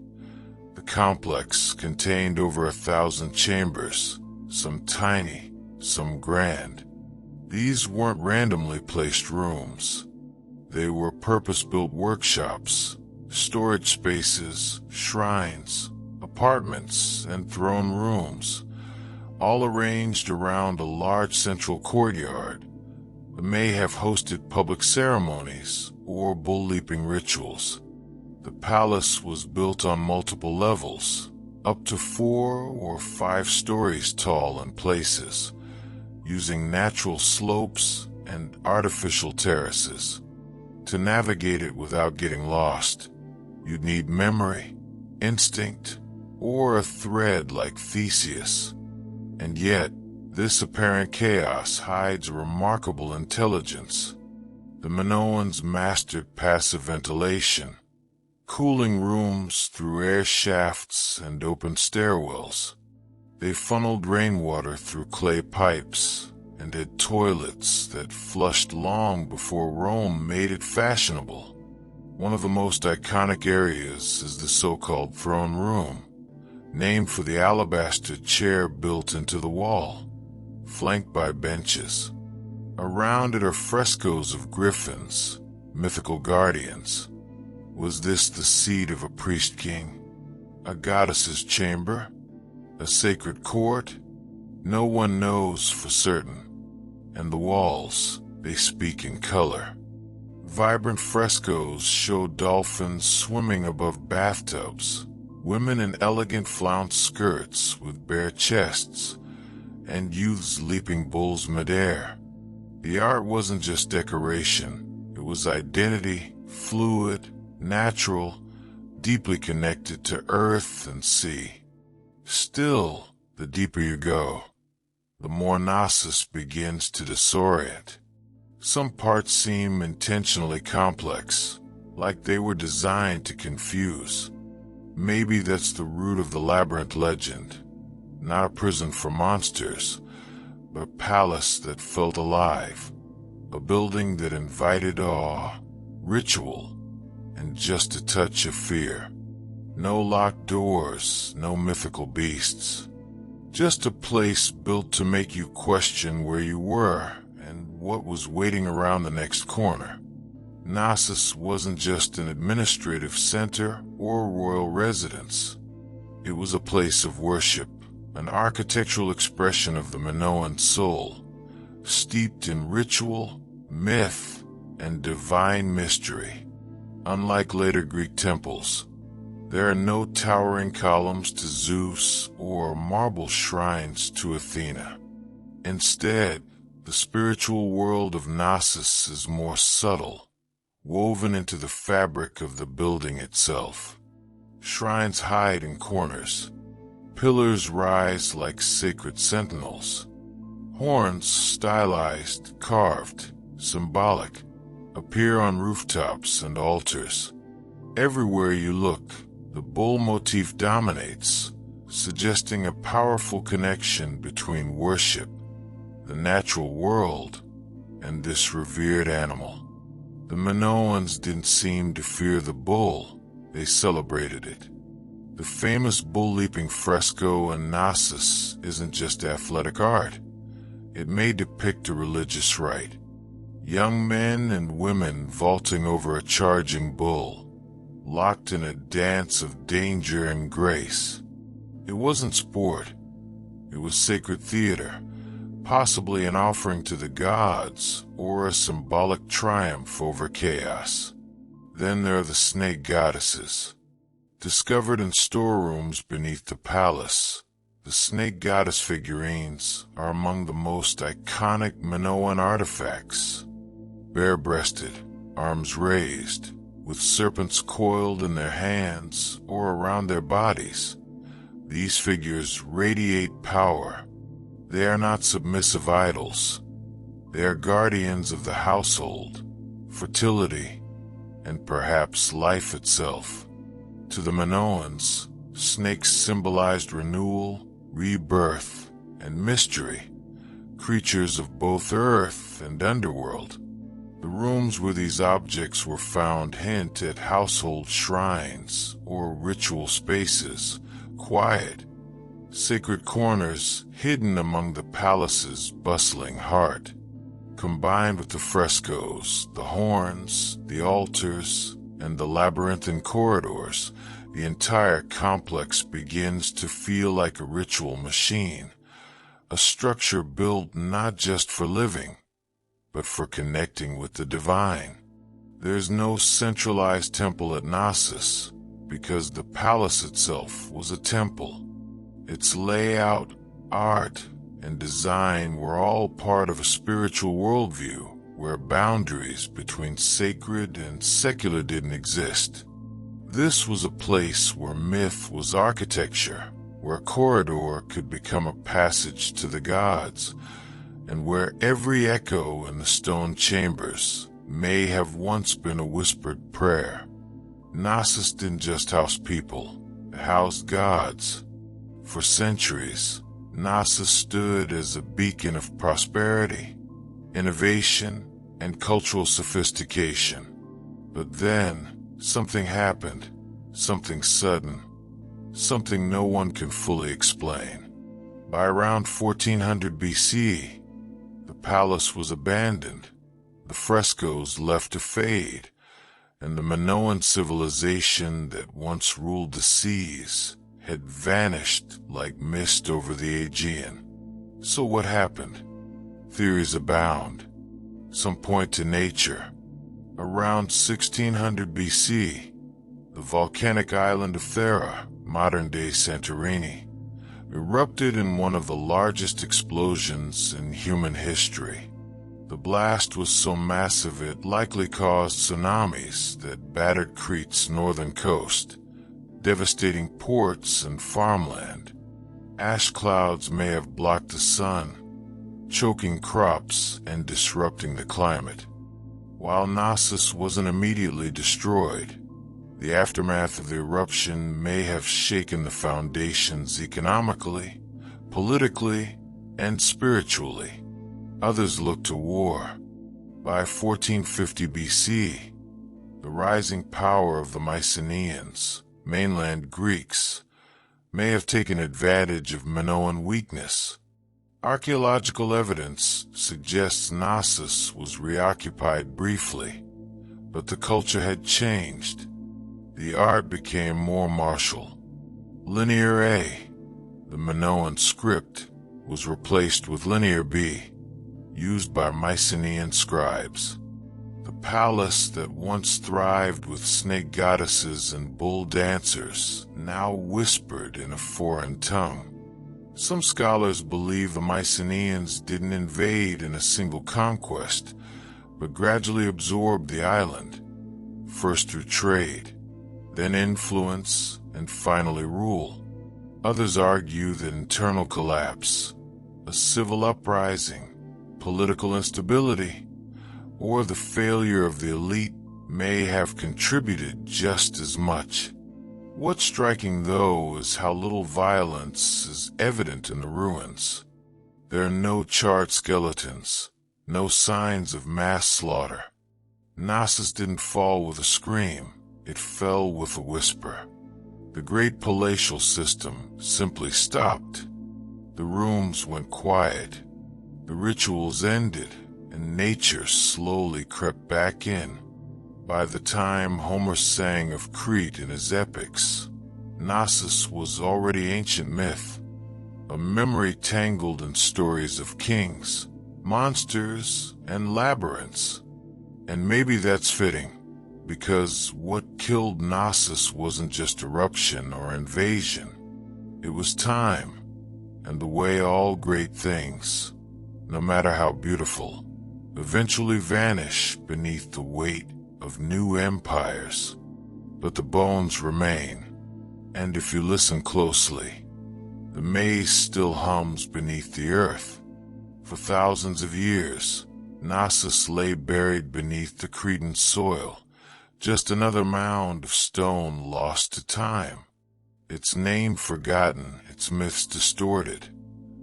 The complex contained over 1,000 chambers, some tiny, some grand. These weren't randomly placed rooms. They were purpose-built workshops, storage spaces, shrines, apartments, and throne rooms, all arranged around a large central courtyard. It may have hosted public ceremonies or bull-leaping rituals. The palace was built on multiple levels, up to 4 or 5 stories tall in places, using natural slopes and artificial terraces. To navigate it without getting lost, you'd need memory, instinct, or a thread like Theseus. And yet, this apparent chaos hides remarkable intelligence. The Minoans mastered passive ventilation, cooling rooms through air shafts and open stairwells. They funneled rainwater through clay pipes and had toilets that flushed long before Rome made it fashionable. One of the most iconic areas is the so-called throne room, named for the alabaster chair built into the wall, flanked by benches. Around it are frescoes of griffins, mythical guardians. Was this the seat of a priest-king? A goddess's chamber? A sacred court? No one knows for certain. And the walls, they speak in color. Vibrant frescoes show dolphins swimming above bathtubs, women in elegant flounced skirts with bare chests, and youths leaping bulls midair. The art wasn't just decoration, it was identity, fluid, natural, deeply connected to earth and sea. Still, the deeper you go, the more Knossos begins to disorient. Some parts seem intentionally complex, like they were designed to confuse. Maybe that's the root of the labyrinth legend. Not a prison for monsters, but a palace that felt alive. A building that invited awe, ritual, and just a touch of fear. No locked doors, no mythical beasts. Just a place built to make you question where you were and what was waiting around the next corner. Knossos wasn't just an administrative center or a royal residence. It was a place of worship, an architectural expression of the Minoan soul, steeped in ritual, myth, and divine mystery. Unlike later Greek temples, there are no towering columns to Zeus or marble shrines to Athena. Instead, the spiritual world of Knossos is more subtle, woven into the fabric of the building itself. Shrines hide in corners. Pillars rise like sacred sentinels. Horns, stylized, carved, symbolic, appear on rooftops and altars. Everywhere you look, the bull motif dominates, suggesting a powerful connection between worship, the natural world, and this revered animal. The Minoans didn't seem to fear the bull, they celebrated it. The famous bull-leaping fresco in Knossos isn't just athletic art. It may depict a religious rite. Young men and women vaulting over a charging bull, locked in a dance of danger and grace. It wasn't sport. It was sacred theater, possibly an offering to the gods or a symbolic triumph over chaos. Then there are the snake goddesses. Discovered in storerooms beneath the palace, the snake goddess figurines are among the most iconic Minoan artifacts. Bare-breasted, arms raised, with serpents coiled in their hands or around their bodies. These figures radiate power. They are not submissive idols. They are guardians of the household, fertility, and perhaps life itself. To the Minoans, snakes symbolized renewal, rebirth, and mystery, creatures of both earth and underworld. The rooms where these objects were found hint at household shrines or ritual spaces, quiet, sacred corners hidden among the palace's bustling heart. Combined with the frescoes, the horns, the altars, and the labyrinthine corridors, the entire complex begins to feel like a ritual machine, a structure built not just for living, but for connecting with the divine. There's no centralized temple at Knossos, because the palace itself was a temple. Its layout, art, and design were all part of a spiritual worldview where boundaries between sacred and secular didn't exist. This was a place where myth was architecture, where a corridor could become a passage to the gods, and where every echo in the stone chambers may have once been a whispered prayer. Knossos didn't just house people, it housed gods. For centuries, Knossos stood as a beacon of prosperity, innovation, and cultural sophistication. But then, something happened, something sudden, something no one can fully explain. By around 1400 BC, the palace was abandoned, the frescoes left to fade, and the Minoan civilization that once ruled the seas had vanished like mist over the Aegean. So what happened? Theories abound. Some point to nature. Around 1600 BC, the volcanic island of Thera, modern-day Santorini, erupted in one of the largest explosions in human history. The blast was so massive it likely caused tsunamis that battered Crete's northern coast, devastating ports and farmland. Ash clouds may have blocked the sun, choking crops and disrupting the climate. While Knossos wasn't immediately destroyed, the aftermath of the eruption may have shaken the foundations economically, politically, and spiritually. Others look to war. By 1450 BC, the rising power of the Mycenaeans, mainland Greeks, may have taken advantage of Minoan weakness. Archaeological evidence suggests Knossos was reoccupied briefly, but the culture had changed. The art became more martial. Linear A, the Minoan script, was replaced with Linear B, used by Mycenaean scribes. The palace that once thrived with snake goddesses and bull dancers now whispered in a foreign tongue. Some scholars believe the Mycenaeans didn't invade in a single conquest, but gradually absorbed the island, first through trade, then influence, and finally rule. Others argue that internal collapse, a civil uprising, political instability, or the failure of the elite may have contributed just as much. What's striking, though, is how little violence is evident in the ruins. There are no charred skeletons, no signs of mass slaughter. Knossos didn't fall with a scream, it fell with a whisper. The great palatial system simply stopped. The rooms went quiet, the rituals ended, and nature slowly crept back in. By the time Homer sang of Crete in his epics, Knossos was already ancient myth, a memory tangled in stories of kings, monsters, and labyrinths. And maybe that's fitting, because what killed Knossos wasn't just eruption or invasion. It was time, and the way all great things, no matter how beautiful, eventually vanish beneath the weight of new empires. But the bones remain, and if you listen closely, the maze still hums beneath the earth. For thousands of years, Knossos lay buried beneath the Cretan soil, just another mound of stone lost to time. Its name forgotten, its myths distorted,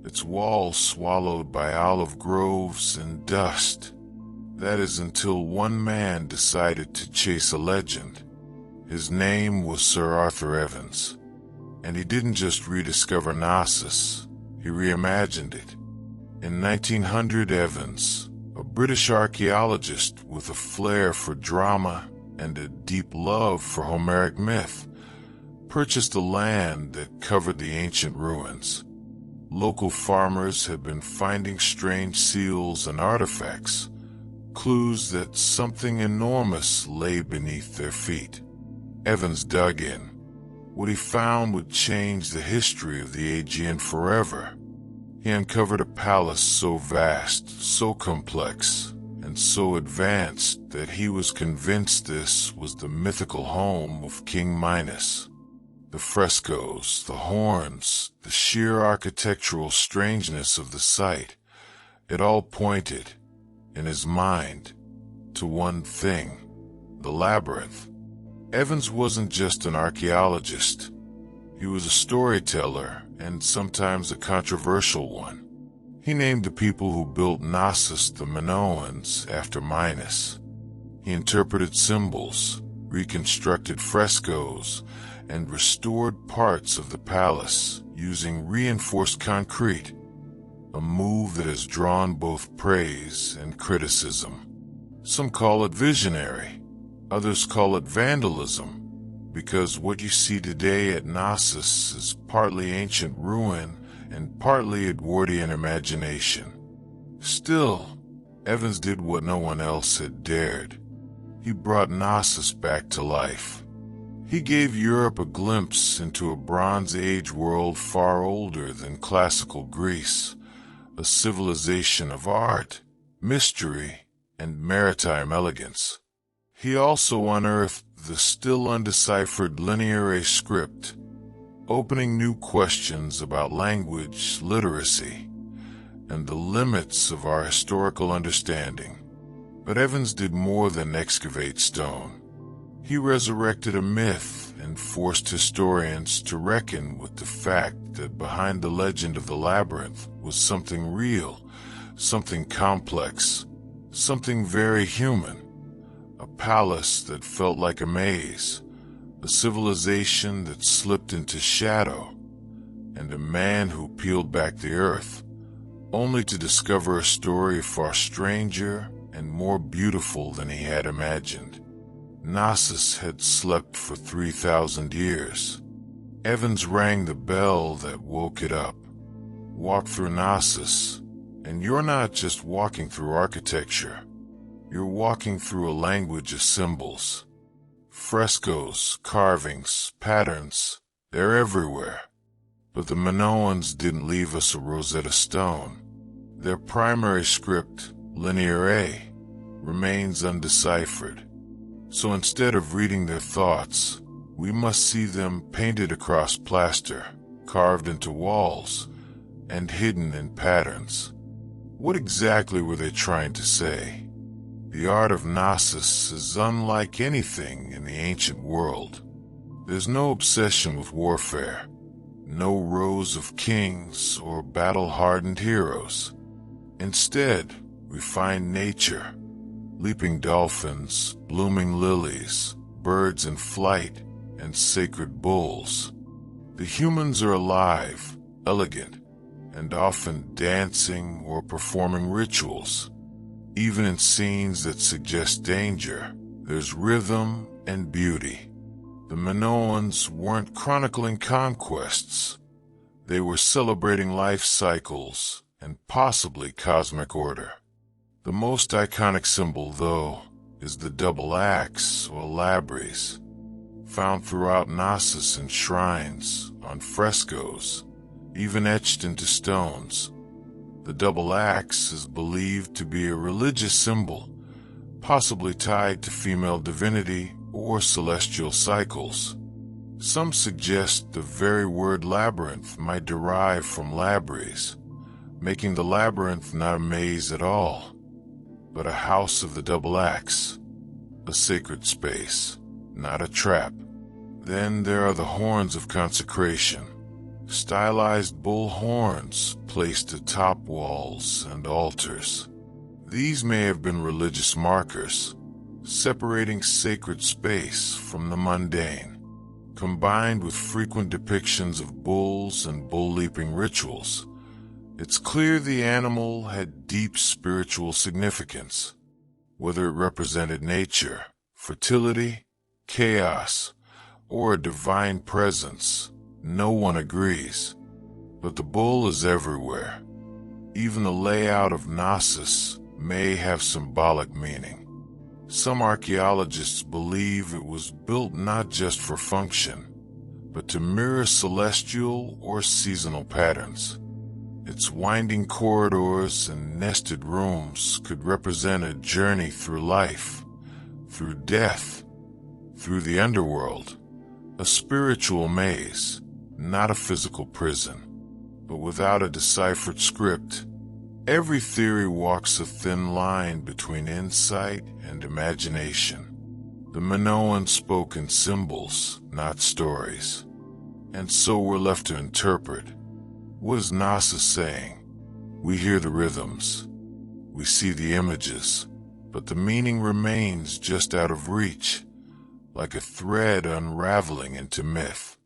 its walls swallowed by olive groves and dust. That is until one man decided to chase a legend. His name was Sir Arthur Evans, and he didn't just rediscover Knossos, he reimagined it. In 1900, Evans, a British archaeologist with a flair for drama and a deep love for Homeric myth, purchased the land that covered the ancient ruins. Local farmers had been finding strange seals and artifacts, clues that something enormous lay beneath their feet. Evans dug in. What he found would change the history of the Aegean forever. He uncovered a palace so vast, so complex, and so advanced that he was convinced this was the mythical home of King Minos. The frescoes, the horns, the sheer architectural strangeness of the site, it all pointed, in his mind, to one thing: the labyrinth. Evans wasn't just an archaeologist. He was a storyteller, and sometimes a controversial one. He named the people who built Knossos the Minoans after Minos. He interpreted symbols, reconstructed frescoes, and restored parts of the palace using reinforced concrete, a move that has drawn both praise and criticism. Some call it visionary, others call it vandalism, because what you see today at Knossos is partly ancient ruin and partly Edwardian imagination. Still, Evans did what no one else had dared. He brought Knossos back to life. He gave Europe a glimpse into a Bronze Age world far older than classical Greece, a civilization of art, mystery, and maritime elegance. He also unearthed the still undeciphered Linear A script, opening new questions about language, literacy, and the limits of our historical understanding. But Evans did more than excavate stone. He resurrected a myth and forced historians to reckon with the fact that behind the legend of the labyrinth was something real, something complex, something very human. A palace that felt like a maze, a civilization that slipped into shadow, and a man who peeled back the earth, only to discover a story far stranger and more beautiful than he had imagined. Knossos had slept for 3,000 years. Evans rang the bell that woke it up. Walk through Knossos, and you're not just walking through architecture. You're walking through a language of symbols. Frescoes, carvings, patterns, they're everywhere. But the Minoans didn't leave us a Rosetta Stone. Their primary script, Linear A, remains undeciphered. So instead of reading their thoughts, we must see them painted across plaster, carved into walls, and hidden in patterns. What exactly were they trying to say? The art of Knossos is unlike anything in the ancient world. There's no obsession with warfare, no rows of kings or battle-hardened heroes. Instead, we find nature, leaping dolphins, blooming lilies, birds in flight, and sacred bulls. The humans are alive, elegant, and often dancing or performing rituals. Even in scenes that suggest danger, there's rhythm and beauty. The Minoans weren't chronicling conquests. They were celebrating life cycles and possibly cosmic order. The most iconic symbol, though, is the double axe or labrys, found throughout Knossos in shrines, on frescoes, even etched into stones. The double axe is believed to be a religious symbol, possibly tied to female divinity or celestial cycles. Some suggest the very word labyrinth might derive from labrys, making the labyrinth not a maze at all, but a house of the double axe, a sacred space, not a trap. Then there are the horns of consecration, stylized bull horns placed atop walls and altars. These may have been religious markers, separating sacred space from the mundane. Combined with frequent depictions of bulls and bull-leaping rituals, it's clear the animal had deep spiritual significance. Whether it represented nature, fertility, chaos, or a divine presence, no one agrees. But the bull is everywhere. Even the layout of Knossos may have symbolic meaning. Some archaeologists believe it was built not just for function, but to mirror celestial or seasonal patterns. Its winding corridors and nested rooms could represent a journey through life, through death, through the underworld, a spiritual maze, not a physical prison. But without a deciphered script, every theory walks a thin line between insight and imagination. The Minoans spoke in symbols, not stories, and so we're left to interpret. What is Knossos saying? We hear the rhythms, we see the images, but the meaning remains just out of reach, like a thread unraveling into myth.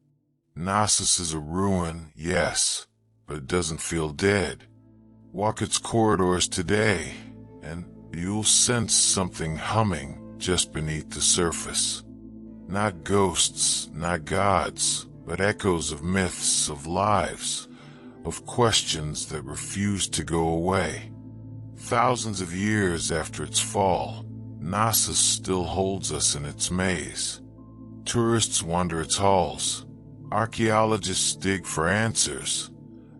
Knossos is a ruin, yes, but it doesn't feel dead. Walk its corridors today, and you'll sense something humming just beneath the surface. Not ghosts, not gods, but echoes of myths, of lives, of questions that refuse to go away. Thousands of years after its fall, Knossos still holds us in its maze. Tourists wander its halls, archaeologists dig for answers,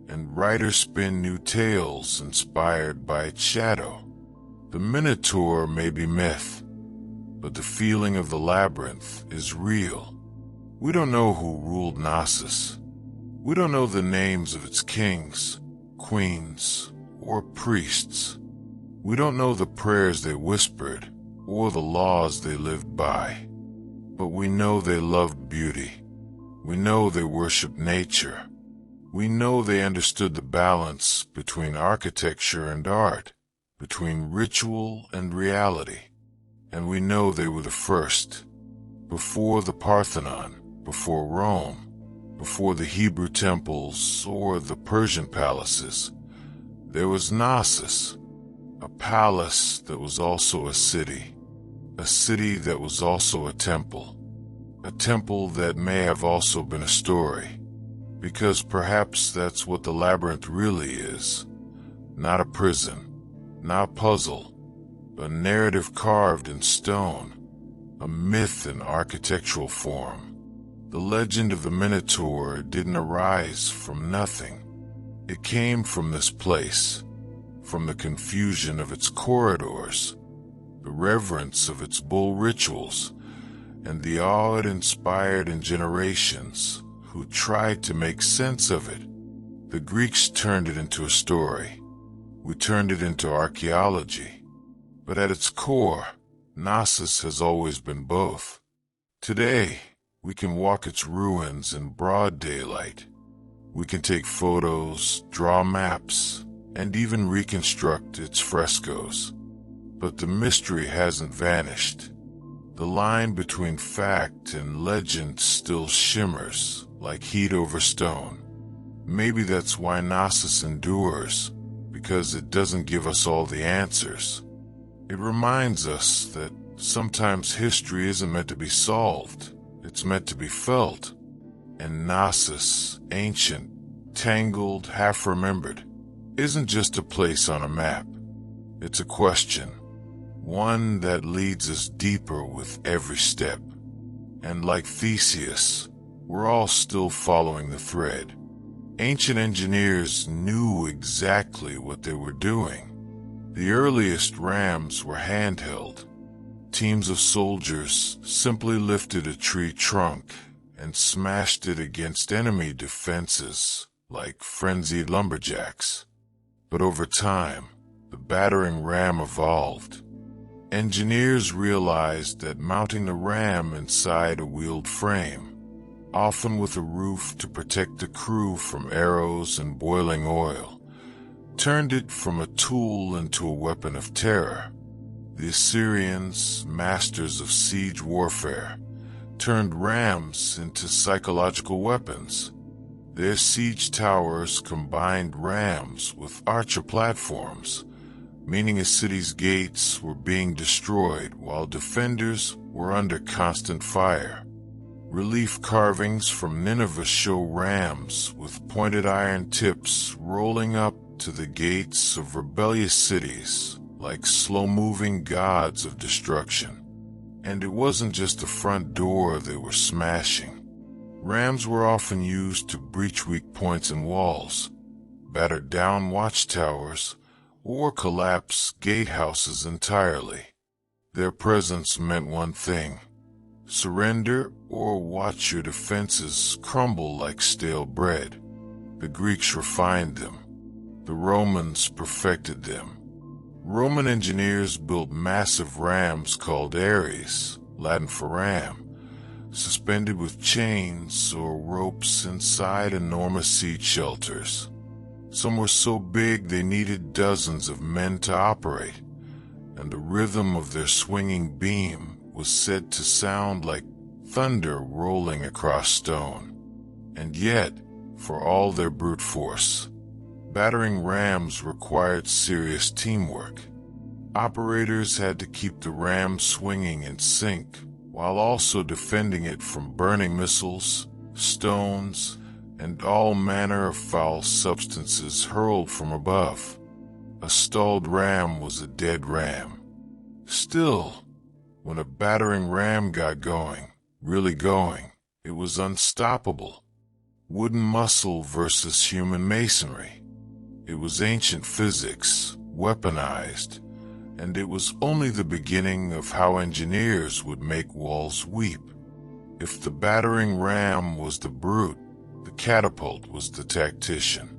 and writers spin new tales inspired by its shadow. The Minotaur may be myth, but the feeling of the labyrinth is real. We don't know who ruled Knossos. We don't know the names of its kings, queens, or priests. We don't know the prayers they whispered or the laws they lived by, but we know they loved beauty. We know they worshiped nature. We know they understood the balance between architecture and art, between ritual and reality. And we know they were the first. Before the Parthenon, before Rome, before the Hebrew temples or the Persian palaces, there was Knossos, a palace that was also a city that was also a temple that may have also been a story, because perhaps that's what the labyrinth really is. Not a prison, not a puzzle, a narrative carved in stone, a myth in architectural form. The legend of the Minotaur didn't arise from nothing. It came from this place, from the confusion of its corridors, the reverence of its bull rituals, and the awe it inspired in generations who tried to make sense of it. The Greeks turned it into a story. We turned it into archaeology. But at its core, Knossos has always been both. Today, we can walk its ruins in broad daylight. We can take photos, draw maps, and even reconstruct its frescoes. But the mystery hasn't vanished. The line between fact and legend still shimmers like heat over stone. Maybe that's why Knossos endures, because it doesn't give us all the answers. It reminds us that sometimes history isn't meant to be solved, it's meant to be felt. And Knossos, ancient, tangled, half-remembered, isn't just a place on a map. It's a question, one that leads us deeper with every step. And like Theseus, we're all still following the thread. Ancient engineers knew exactly what they were doing. The earliest rams were handheld. Teams of soldiers simply lifted a tree trunk and smashed it against enemy defenses like frenzied lumberjacks. But over time, the battering ram evolved. Engineers realized that mounting the ram inside a wheeled frame, often with a roof to protect the crew from arrows and boiling oil, turned it from a tool into a weapon of terror. The Assyrians, masters of siege warfare, turned rams into psychological weapons. Their siege towers combined rams with archer platforms, meaning a city's gates were being destroyed while defenders were under constant fire. Relief carvings from Nineveh show rams with pointed iron tips rolling up to the gates of rebellious cities like slow-moving gods of destruction. And it wasn't just the front door they were smashing. Rams were often used to breach weak points in walls, batter down watchtowers, or collapse gatehouses entirely. Their presence meant one thing: surrender or watch your defenses crumble like stale bread. The Greeks refined them. The Romans perfected them. Roman engineers built massive rams called ares, Latin for ram, suspended with chains or ropes inside enormous siege shelters. Some were so big they needed dozens of men to operate, and the rhythm of their swinging beam was said to sound like thunder rolling across stone. And yet, for all their brute force, battering rams required serious teamwork. Operators had to keep the ram swinging in sync, while also defending it from burning missiles, stones, and all manner of foul substances hurled from above. A stalled ram was a dead ram. Still, when a battering ram got going, really going, it was unstoppable. Wooden muscle versus human masonry. It was ancient physics, weaponized, and it was only the beginning of how engineers would make walls weep. If the battering ram was the brute, the catapult was the tactician.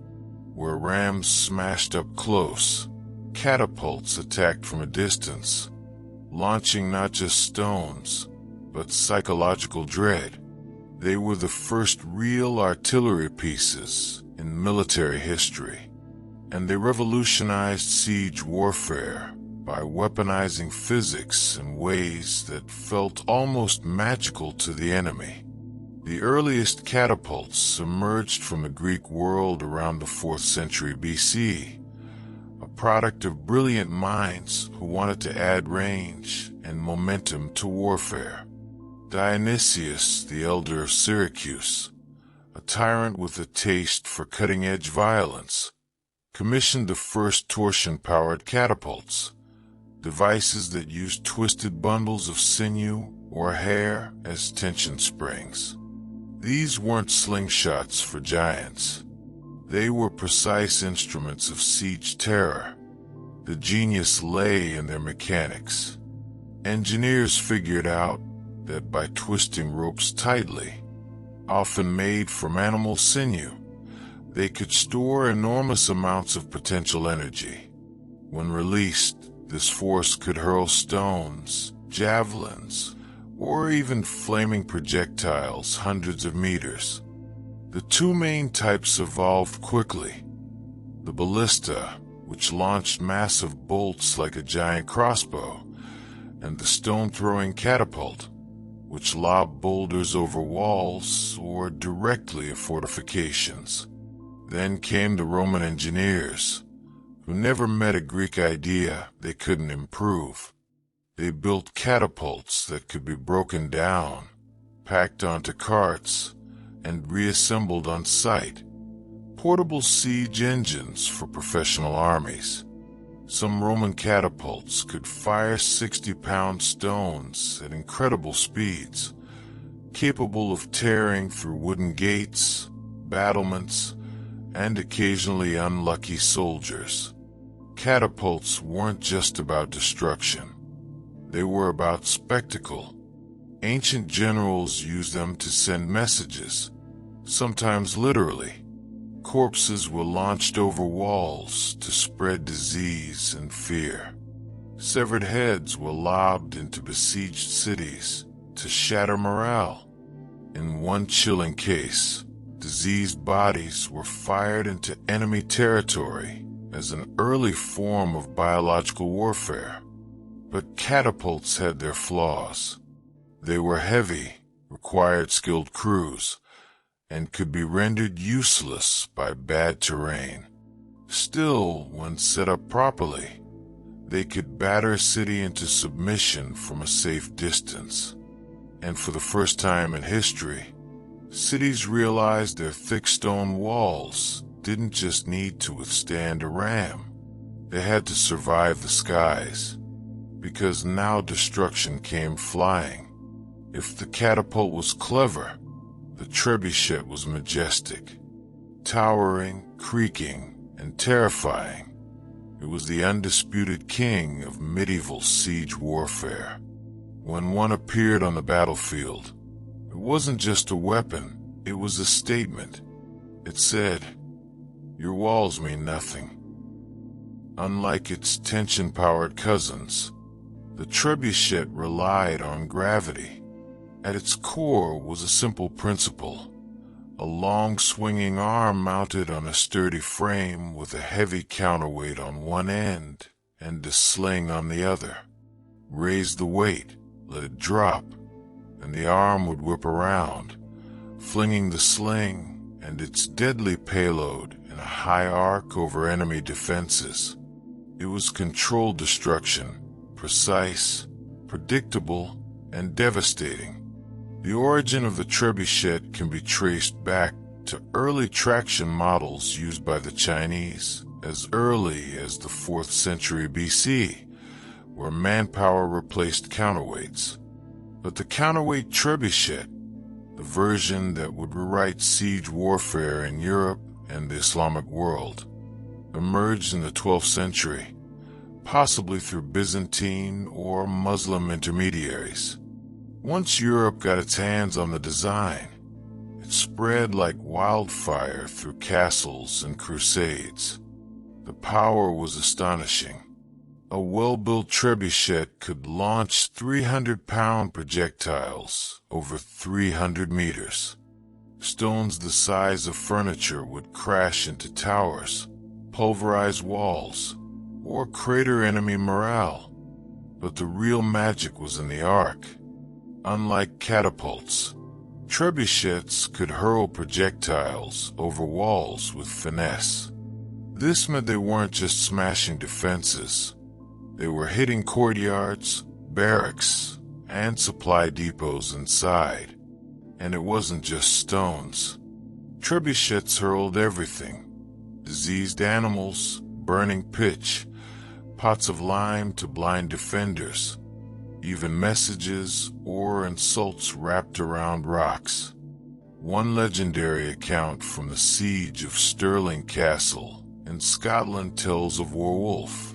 where rams smashed up close, catapults attacked from a distance, launching not just stones, but psychological dread. They were the first real artillery pieces in military history, and they revolutionized siege warfare by weaponizing physics in ways that felt almost magical to the enemy. The earliest catapults emerged from the Greek world around the 4th century BC, a product of brilliant minds who wanted to add range and momentum to warfare. Dionysius, the elder of Syracuse, a tyrant with a taste for cutting-edge violence, commissioned the first torsion-powered catapults, devices that used twisted bundles of sinew or hair as tension springs. These weren't slingshots for giants. They were precise instruments of siege terror. The genius lay in their mechanics. Engineers figured out that by twisting ropes tightly, often made from animal sinew, they could store enormous amounts of potential energy. When released, this force could hurl stones, javelins, or even flaming projectiles hundreds of meters. The two main types evolved quickly. The ballista, which launched massive bolts like a giant crossbow, and the stone-throwing catapult, which lobbed boulders over walls or directly at fortifications. Then came the Roman engineers, who never met a Greek idea they couldn't improve. They built catapults that could be broken down, packed onto carts, and reassembled on site. Portable siege engines for professional armies. Some Roman catapults could fire 60-pound stones at incredible speeds, capable of tearing through wooden gates, battlements, and occasionally unlucky soldiers. Catapults weren't just about destruction. They were about spectacle. Ancient generals used them to send messages, sometimes literally. Corpses were launched over walls to spread disease and fear. Severed heads were lobbed into besieged cities to shatter morale. In one chilling case, diseased bodies were fired into enemy territory as an early form of biological warfare. But catapults had their flaws. They were heavy, required skilled crews, and could be rendered useless by bad terrain. Still, when set up properly, they could batter a city into submission from a safe distance. And for the first time in history, cities realized their thick stone walls didn't just need to withstand a ram. They had to survive the skies, because now destruction came flying. If the catapult was clever, the trebuchet was majestic, towering, creaking, and terrifying. It was the undisputed king of medieval siege warfare. When one appeared on the battlefield, it wasn't just a weapon, it was a statement. It said, "Your walls mean nothing." Unlike its tension-powered cousins, the trebuchet relied on gravity. At its core was a simple principle: a long swinging arm mounted on a sturdy frame with a heavy counterweight on one end and a sling on the other. Raise the weight, let it drop, and the arm would whip around, flinging the sling and its deadly payload in a high arc over enemy defenses. It was controlled destruction, precise, predictable, and devastating. The origin of the trebuchet can be traced back to early traction models used by the Chinese as early as the 4th century BC, where manpower replaced counterweights. But the counterweight trebuchet, the version that would rewrite siege warfare in Europe and the Islamic world, emerged in the 12th century, possibly through Byzantine or Muslim intermediaries. Once Europe got its hands on the design, it spread like wildfire through castles and crusades. The power was astonishing. A well-built trebuchet could launch 300-pound projectiles over 300 meters. Stones the size of furniture would crash into towers, pulverize walls, or crater enemy morale. But the real magic was in the arc. Unlike catapults, trebuchets could hurl projectiles over walls with finesse. This meant they weren't just smashing defenses. They were hitting courtyards, barracks, and supply depots inside. And it wasn't just stones. Trebuchets hurled everything. Diseased animals, burning pitch, pots of lime to blind defenders, even messages or insults wrapped around rocks. One legendary account from the siege of Stirling Castle in Scotland tells of Werewolf,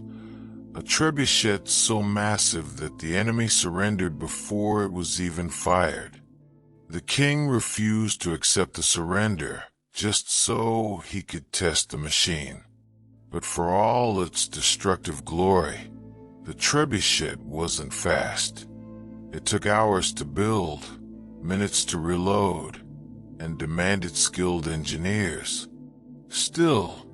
a trebuchet so massive that the enemy surrendered before it was even fired. The king refused to accept the surrender, just so he could test the machine. But for all its destructive glory, the trebuchet wasn't fast. It took hours to build, minutes to reload, and demanded skilled engineers. Still,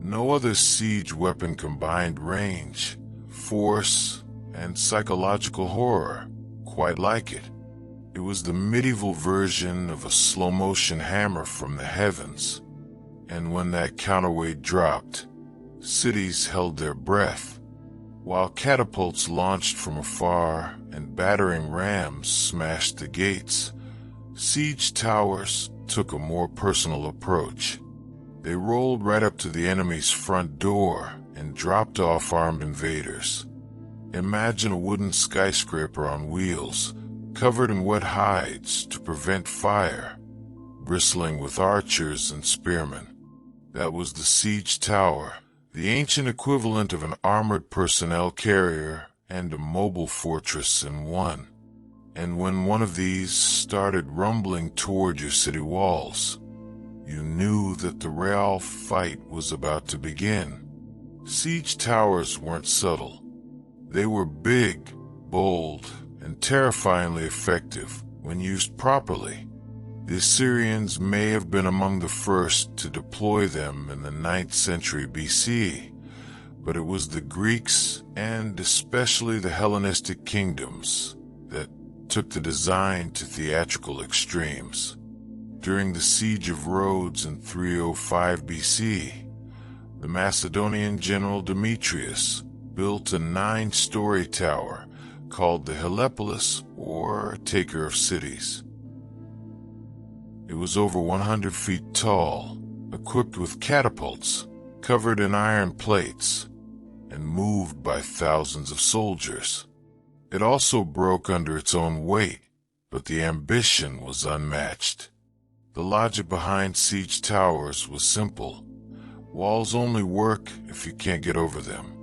no other siege weapon combined range, force, and psychological horror quite like it. It was the medieval version of a slow-motion hammer from the heavens, and when that counterweight dropped, cities held their breath, while catapults launched from afar and battering rams smashed the gates. Siege towers took a more personal approach. They rolled right up to the enemy's front door and dropped off armed invaders. Imagine a wooden skyscraper on wheels, covered in wet hides to prevent fire, bristling with archers and spearmen. That was the siege tower, the ancient equivalent of an armored personnel carrier and a mobile fortress in one. And when one of these started rumbling toward your city walls, you knew that the real fight was about to begin. Siege towers weren't subtle. They were big, bold, and terrifyingly effective when used properly. The Assyrians may have been among the first to deploy them in the 9th century BC, but it was the Greeks and especially the Hellenistic kingdoms that took the design to theatrical extremes. During the siege of Rhodes in 305 BC, the Macedonian general Demetrius built a 9-story tower called the Helepolis, or Taker of Cities. It was over 100 feet tall, equipped with catapults, covered in iron plates, and moved by thousands of soldiers. It also broke under its own weight, but the ambition was unmatched. The logic behind siege towers was simple. Walls only work if you can't get over them.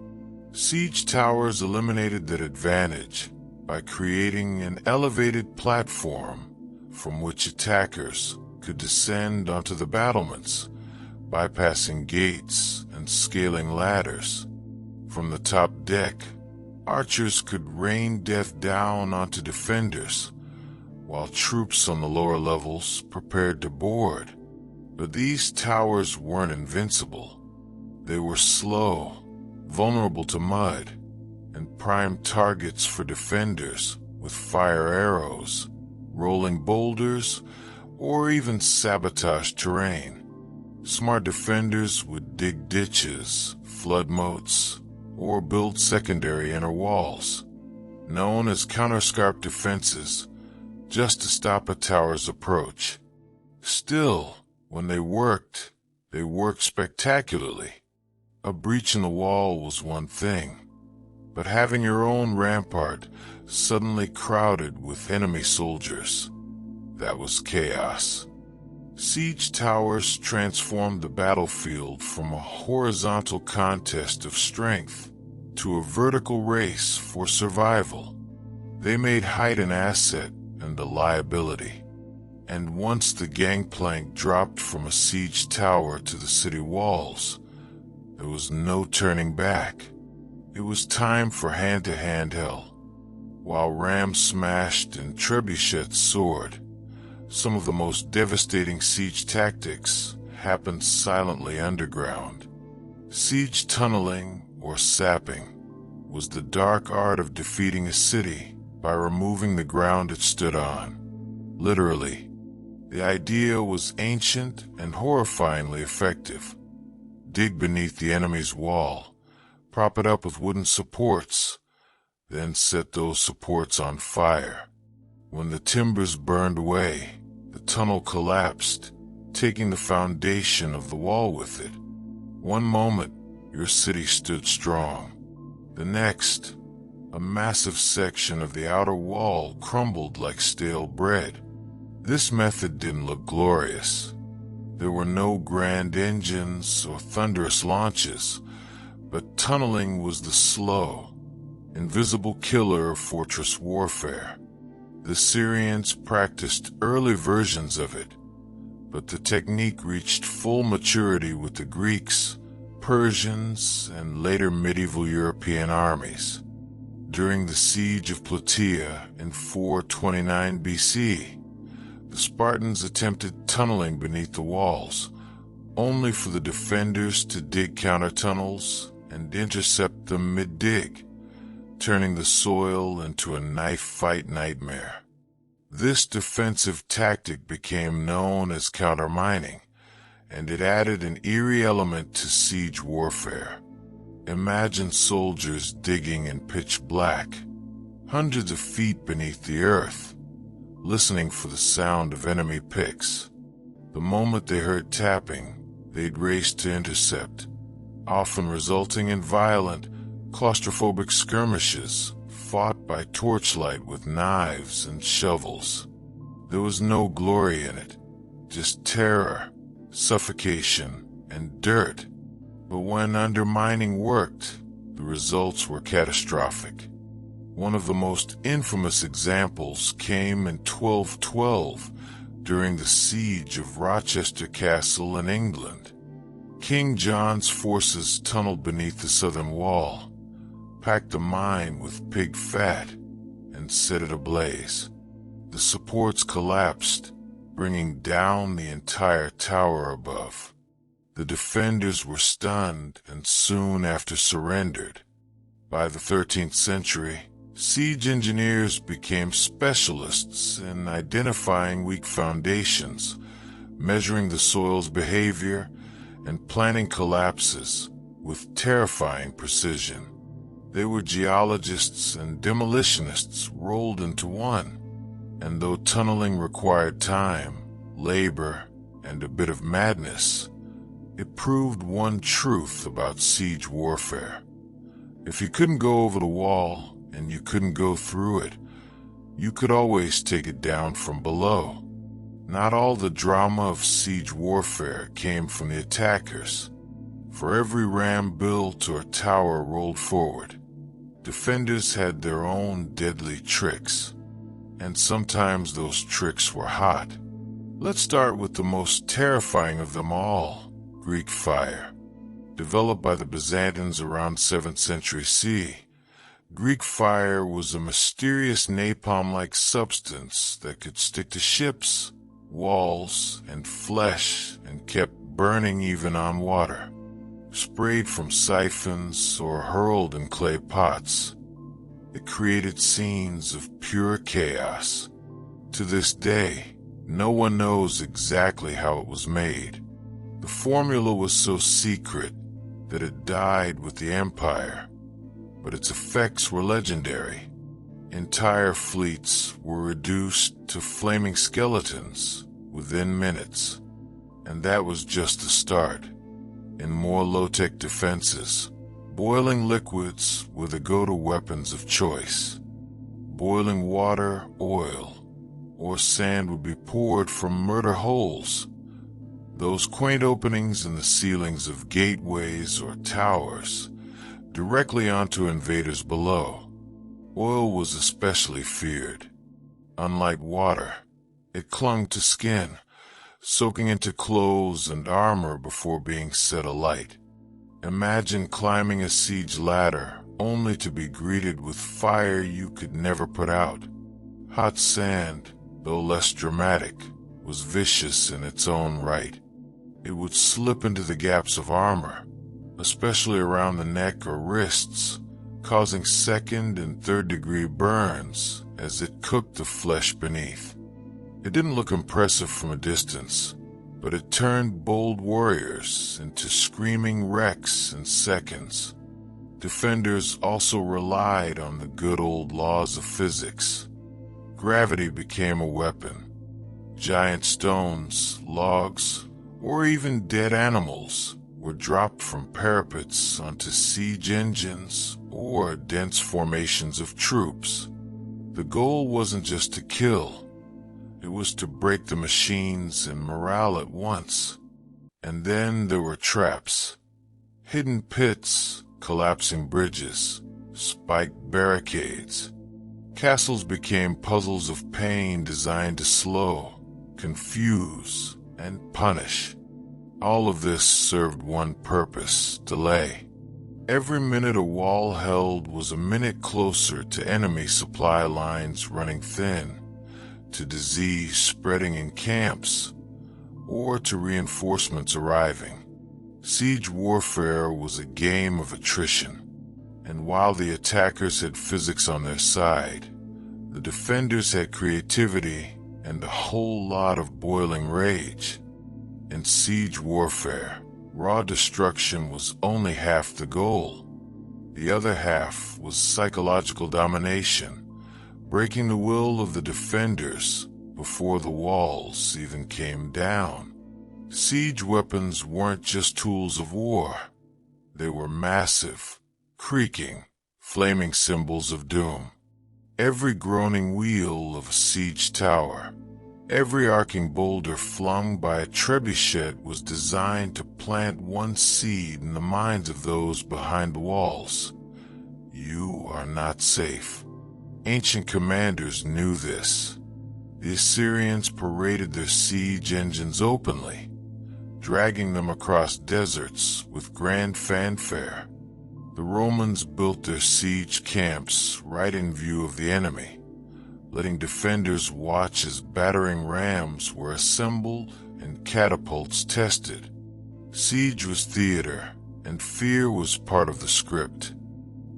Siege towers eliminated that advantage by creating an elevated platform from which attackers could descend onto the battlements, bypassing gates and scaling ladders. From the top deck, archers could rain death down onto defenders, while troops on the lower levels prepared to board. But these towers weren't invincible. They were slow, vulnerable to mud, and prime targets for defenders with fire arrows, rolling boulders, or even sabotage terrain. Smart defenders would dig ditches, flood moats, or build secondary inner walls, known as counterscarp defenses, just to stop a tower's approach. Still, when they worked spectacularly. A breach in the wall was one thing, but having your own rampart suddenly crowded with enemy soldiers, that was chaos. Siege towers transformed the battlefield from a horizontal contest of strength to a vertical race for survival. They made height an asset and a liability. And once the gangplank dropped from a siege tower to the city walls, there was no turning back. It was time for hand-to-hand hell. While rams smashed and trebuchets soared, some of the most devastating siege tactics happened silently underground. Siege tunneling, or sapping, was the dark art of defeating a city by removing the ground it stood on. Literally, the idea was ancient and horrifyingly effective. Dig beneath the enemy's wall, prop it up with wooden supports, then set those supports on fire. When the timbers burned away, the tunnel collapsed, taking the foundation of the wall with it. One moment, your city stood strong. The next, a massive section of the outer wall crumbled like stale bread. This method didn't look glorious. There were no grand engines or thunderous launches, but tunneling was the slow, invisible killer of fortress warfare. The Syrians practiced early versions of it, but the technique reached full maturity with the Greeks, Persians, and later medieval European armies. During the siege of Plataea in 429 BC, the Spartans attempted tunneling beneath the walls, only for the defenders to dig counter-tunnels and intercept them mid-dig, turning the soil into a knife-fight nightmare. This defensive tactic became known as countermining, and it added an eerie element to siege warfare. Imagine soldiers digging in pitch black, hundreds of feet beneath the earth, listening for the sound of enemy picks. The moment they heard tapping, they'd race to intercept, often resulting in violent, claustrophobic skirmishes fought by torchlight with knives and shovels. There was no glory in it, just terror, suffocation, and dirt. But when undermining worked, the results were catastrophic. One of the most infamous examples came in 1212 during the siege of Rochester Castle in England. King John's forces tunneled beneath the southern wall, packed the mine with pig fat, and set it ablaze. The supports collapsed, bringing down the entire tower above. The defenders were stunned and soon after surrendered. By the 13th century, siege engineers became specialists in identifying weak foundations, measuring the soil's behavior, and planning collapses with terrifying precision. They were geologists and demolitionists rolled into one, and though tunneling required time, labor, and a bit of madness, it proved one truth about siege warfare. If you couldn't go over the wall and you couldn't go through it, you could always take it down from below. Not all the drama of siege warfare came from the attackers. For every ram built or tower rolled forward, defenders had their own deadly tricks. And sometimes those tricks were hot. Let's start with the most terrifying of them all, Greek fire. Developed by the Byzantines around 7th century CE, Greek fire was a mysterious napalm-like substance that could stick to ships, walls, and flesh and kept burning even on water. Sprayed from siphons or hurled in clay pots, it created scenes of pure chaos. To this day, no one knows exactly how it was made. The formula was so secret that it died with the empire, but its effects were legendary. Entire fleets were reduced to flaming skeletons within minutes, and that was just the start. In more low-tech defenses, boiling liquids were the go-to weapons of choice. Boiling water, oil, or sand would be poured from murder holes, those quaint openings in the ceilings of gateways or towers, directly onto invaders below. Oil was especially feared. Unlike water, It clung to skin, soaking into clothes and armor before being set alight. Imagine climbing a siege ladder only to be greeted with fire you could never put out. Hot sand, though less dramatic, was vicious in its own right. It would slip into the gaps of armor, especially around the neck or wrists, causing second and third-degree burns as it cooked the flesh beneath. It didn't look impressive from a distance, but it turned bold warriors into screaming wrecks in seconds. Defenders also relied on the good old laws of physics. Gravity became a weapon. Giant stones, logs, or even dead animals were dropped from parapets onto siege engines or dense formations of troops. The goal wasn't just to kill. It was to break the machines and morale at once. And then there were traps. Hidden pits, collapsing bridges, spiked barricades. Castles became puzzles of pain designed to slow, confuse, and punish. All of this served one purpose: delay. Every minute a wall held was a minute closer to enemy supply lines running thin, to disease spreading in camps, or to reinforcements arriving. Siege warfare was a game of attrition, and while the attackers had physics on their side, the defenders had creativity and a whole lot of boiling rage. In siege warfare, raw destruction was only half the goal. The other half was psychological domination, breaking the will of the defenders before the walls even came down. Siege weapons weren't just tools of war. They were massive, creaking, flaming symbols of doom. Every groaning wheel of a siege tower, every arcing boulder flung by a trebuchet was designed to plant one seed in the minds of those behind the walls. You are not safe. Ancient commanders knew this. The Assyrians paraded their siege engines openly, dragging them across deserts with grand fanfare. The Romans built their siege camps right in view of the enemy, letting defenders watch as battering rams were assembled and catapults tested. Siege was theater, and fear was part of the script.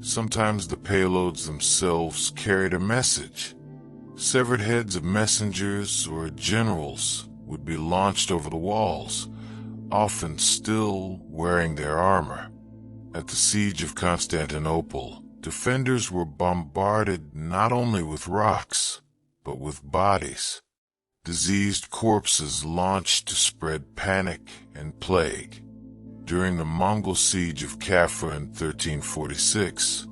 Sometimes the payloads themselves carried a message. Severed heads of messengers or generals would be launched over the walls, often still wearing their armor. At the siege of Constantinople, defenders were bombarded not only with rocks, but with bodies. Diseased corpses launched to spread panic and plague. During the Mongol siege of Kaffa in 1346,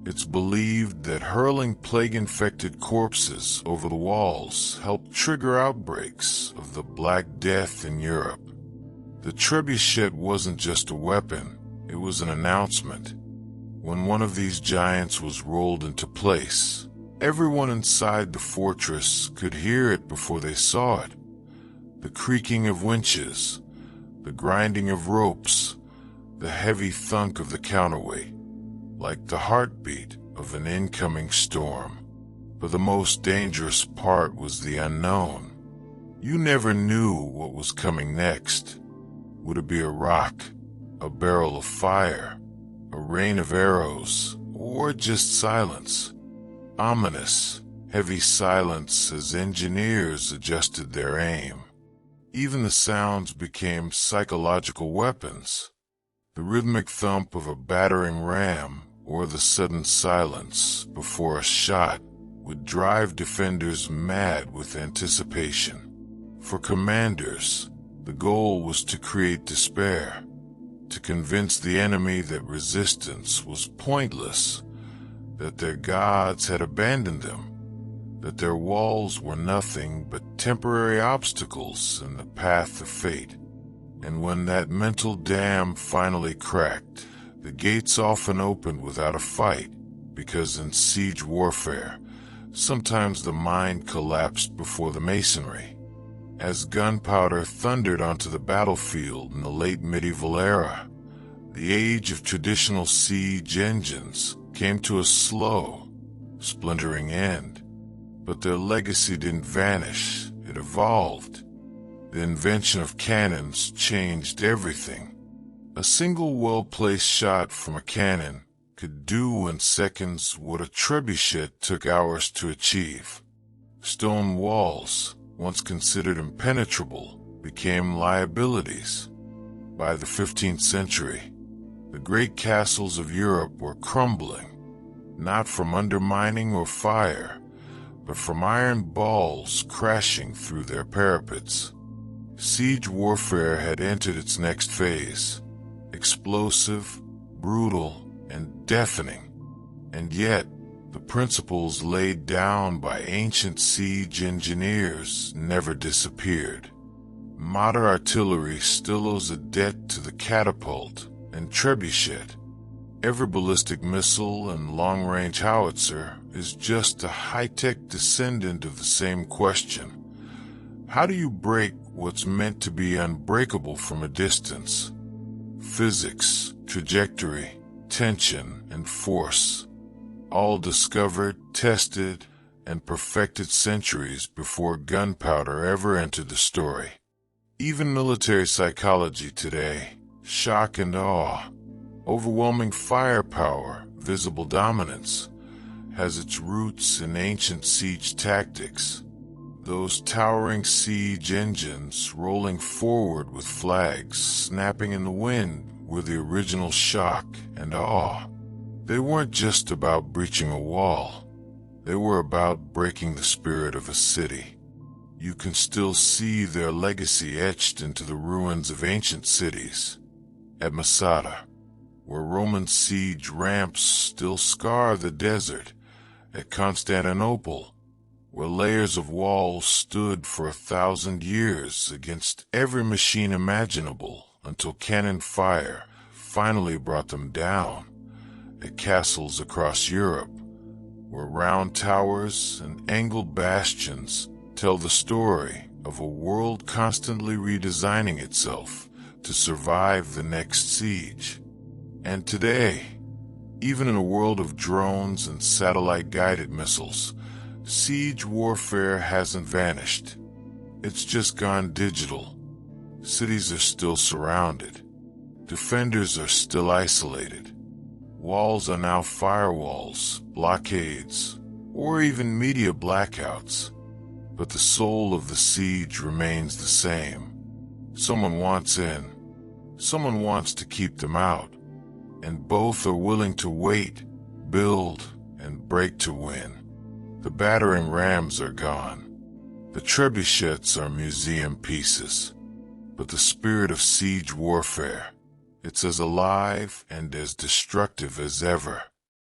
it's believed that hurling plague-infected corpses over the walls helped trigger outbreaks of the Black Death in Europe. The trebuchet wasn't just a weapon, it was an announcement. When one of these giants was rolled into place, everyone inside the fortress could hear it before they saw it. The creaking of winches, the grinding of ropes, the heavy thunk of the counterweight, like the heartbeat of an incoming storm. But the most dangerous part was the unknown. You never knew what was coming next. Would it be a rock, a barrel of fire, a rain of arrows, or just silence? Ominous, heavy silence as engineers adjusted their aim. Even the sounds became psychological weapons. The rhythmic thump of a battering ram or the sudden silence before a shot would drive defenders mad with anticipation. For commanders, the goal was to create despair, to convince the enemy that resistance was pointless, that their gods had abandoned them, that their walls were nothing but temporary obstacles in the path of fate. And when that mental dam finally cracked, the gates often opened without a fight, because in siege warfare, Sometimes the mind collapsed before the masonry. As gunpowder thundered onto the battlefield in the late medieval era, the age of traditional siege engines came to a slow, splintering end. But their legacy didn't vanish, it evolved. The invention of cannons changed everything. A single well-placed shot from a cannon could do in seconds what a trebuchet took hours to achieve. Stone walls, once considered impenetrable, became liabilities. By the 15th century, the great castles of Europe were crumbling, not from undermining or fire, but from iron balls crashing through their parapets. Siege warfare had entered its next phase, explosive, brutal, and deafening. And yet, the principles laid down by ancient siege engineers never disappeared. Modern artillery still owes a debt to the catapult and trebuchet. Every ballistic missile and long-range howitzer is just a high-tech descendant of the same question. How do you break what's meant to be unbreakable from a distance? Physics, trajectory, tension, and force, all discovered, tested, and perfected centuries before gunpowder ever entered the story. Even military psychology today, shock and awe, overwhelming firepower, visible dominance, has its roots in ancient siege tactics. Those towering siege engines rolling forward with flags snapping in the wind were the original shock and awe. They weren't just about breaching a wall. They were about breaking the spirit of a city. You can still see their legacy etched into the ruins of ancient cities. At Masada, where Roman siege ramps still scar the desert. At Constantinople, where layers of walls stood for 1,000 years against every machine imaginable until cannon fire finally brought them down. At castles across Europe, where round towers and angled bastions tell the story of a world constantly redesigning itself to survive the next siege. And today, even in a world of drones and satellite-guided missiles, siege warfare hasn't vanished. It's just gone digital. Cities are still surrounded. Defenders are still isolated. Walls are now firewalls, blockades, or even media blackouts. But the soul of the siege remains the same. Someone wants in. Someone wants to keep them out. And both are willing to wait, build, and break to win. The battering rams are gone. The trebuchets are museum pieces. But the spirit of siege warfare, it's as alive and as destructive as ever.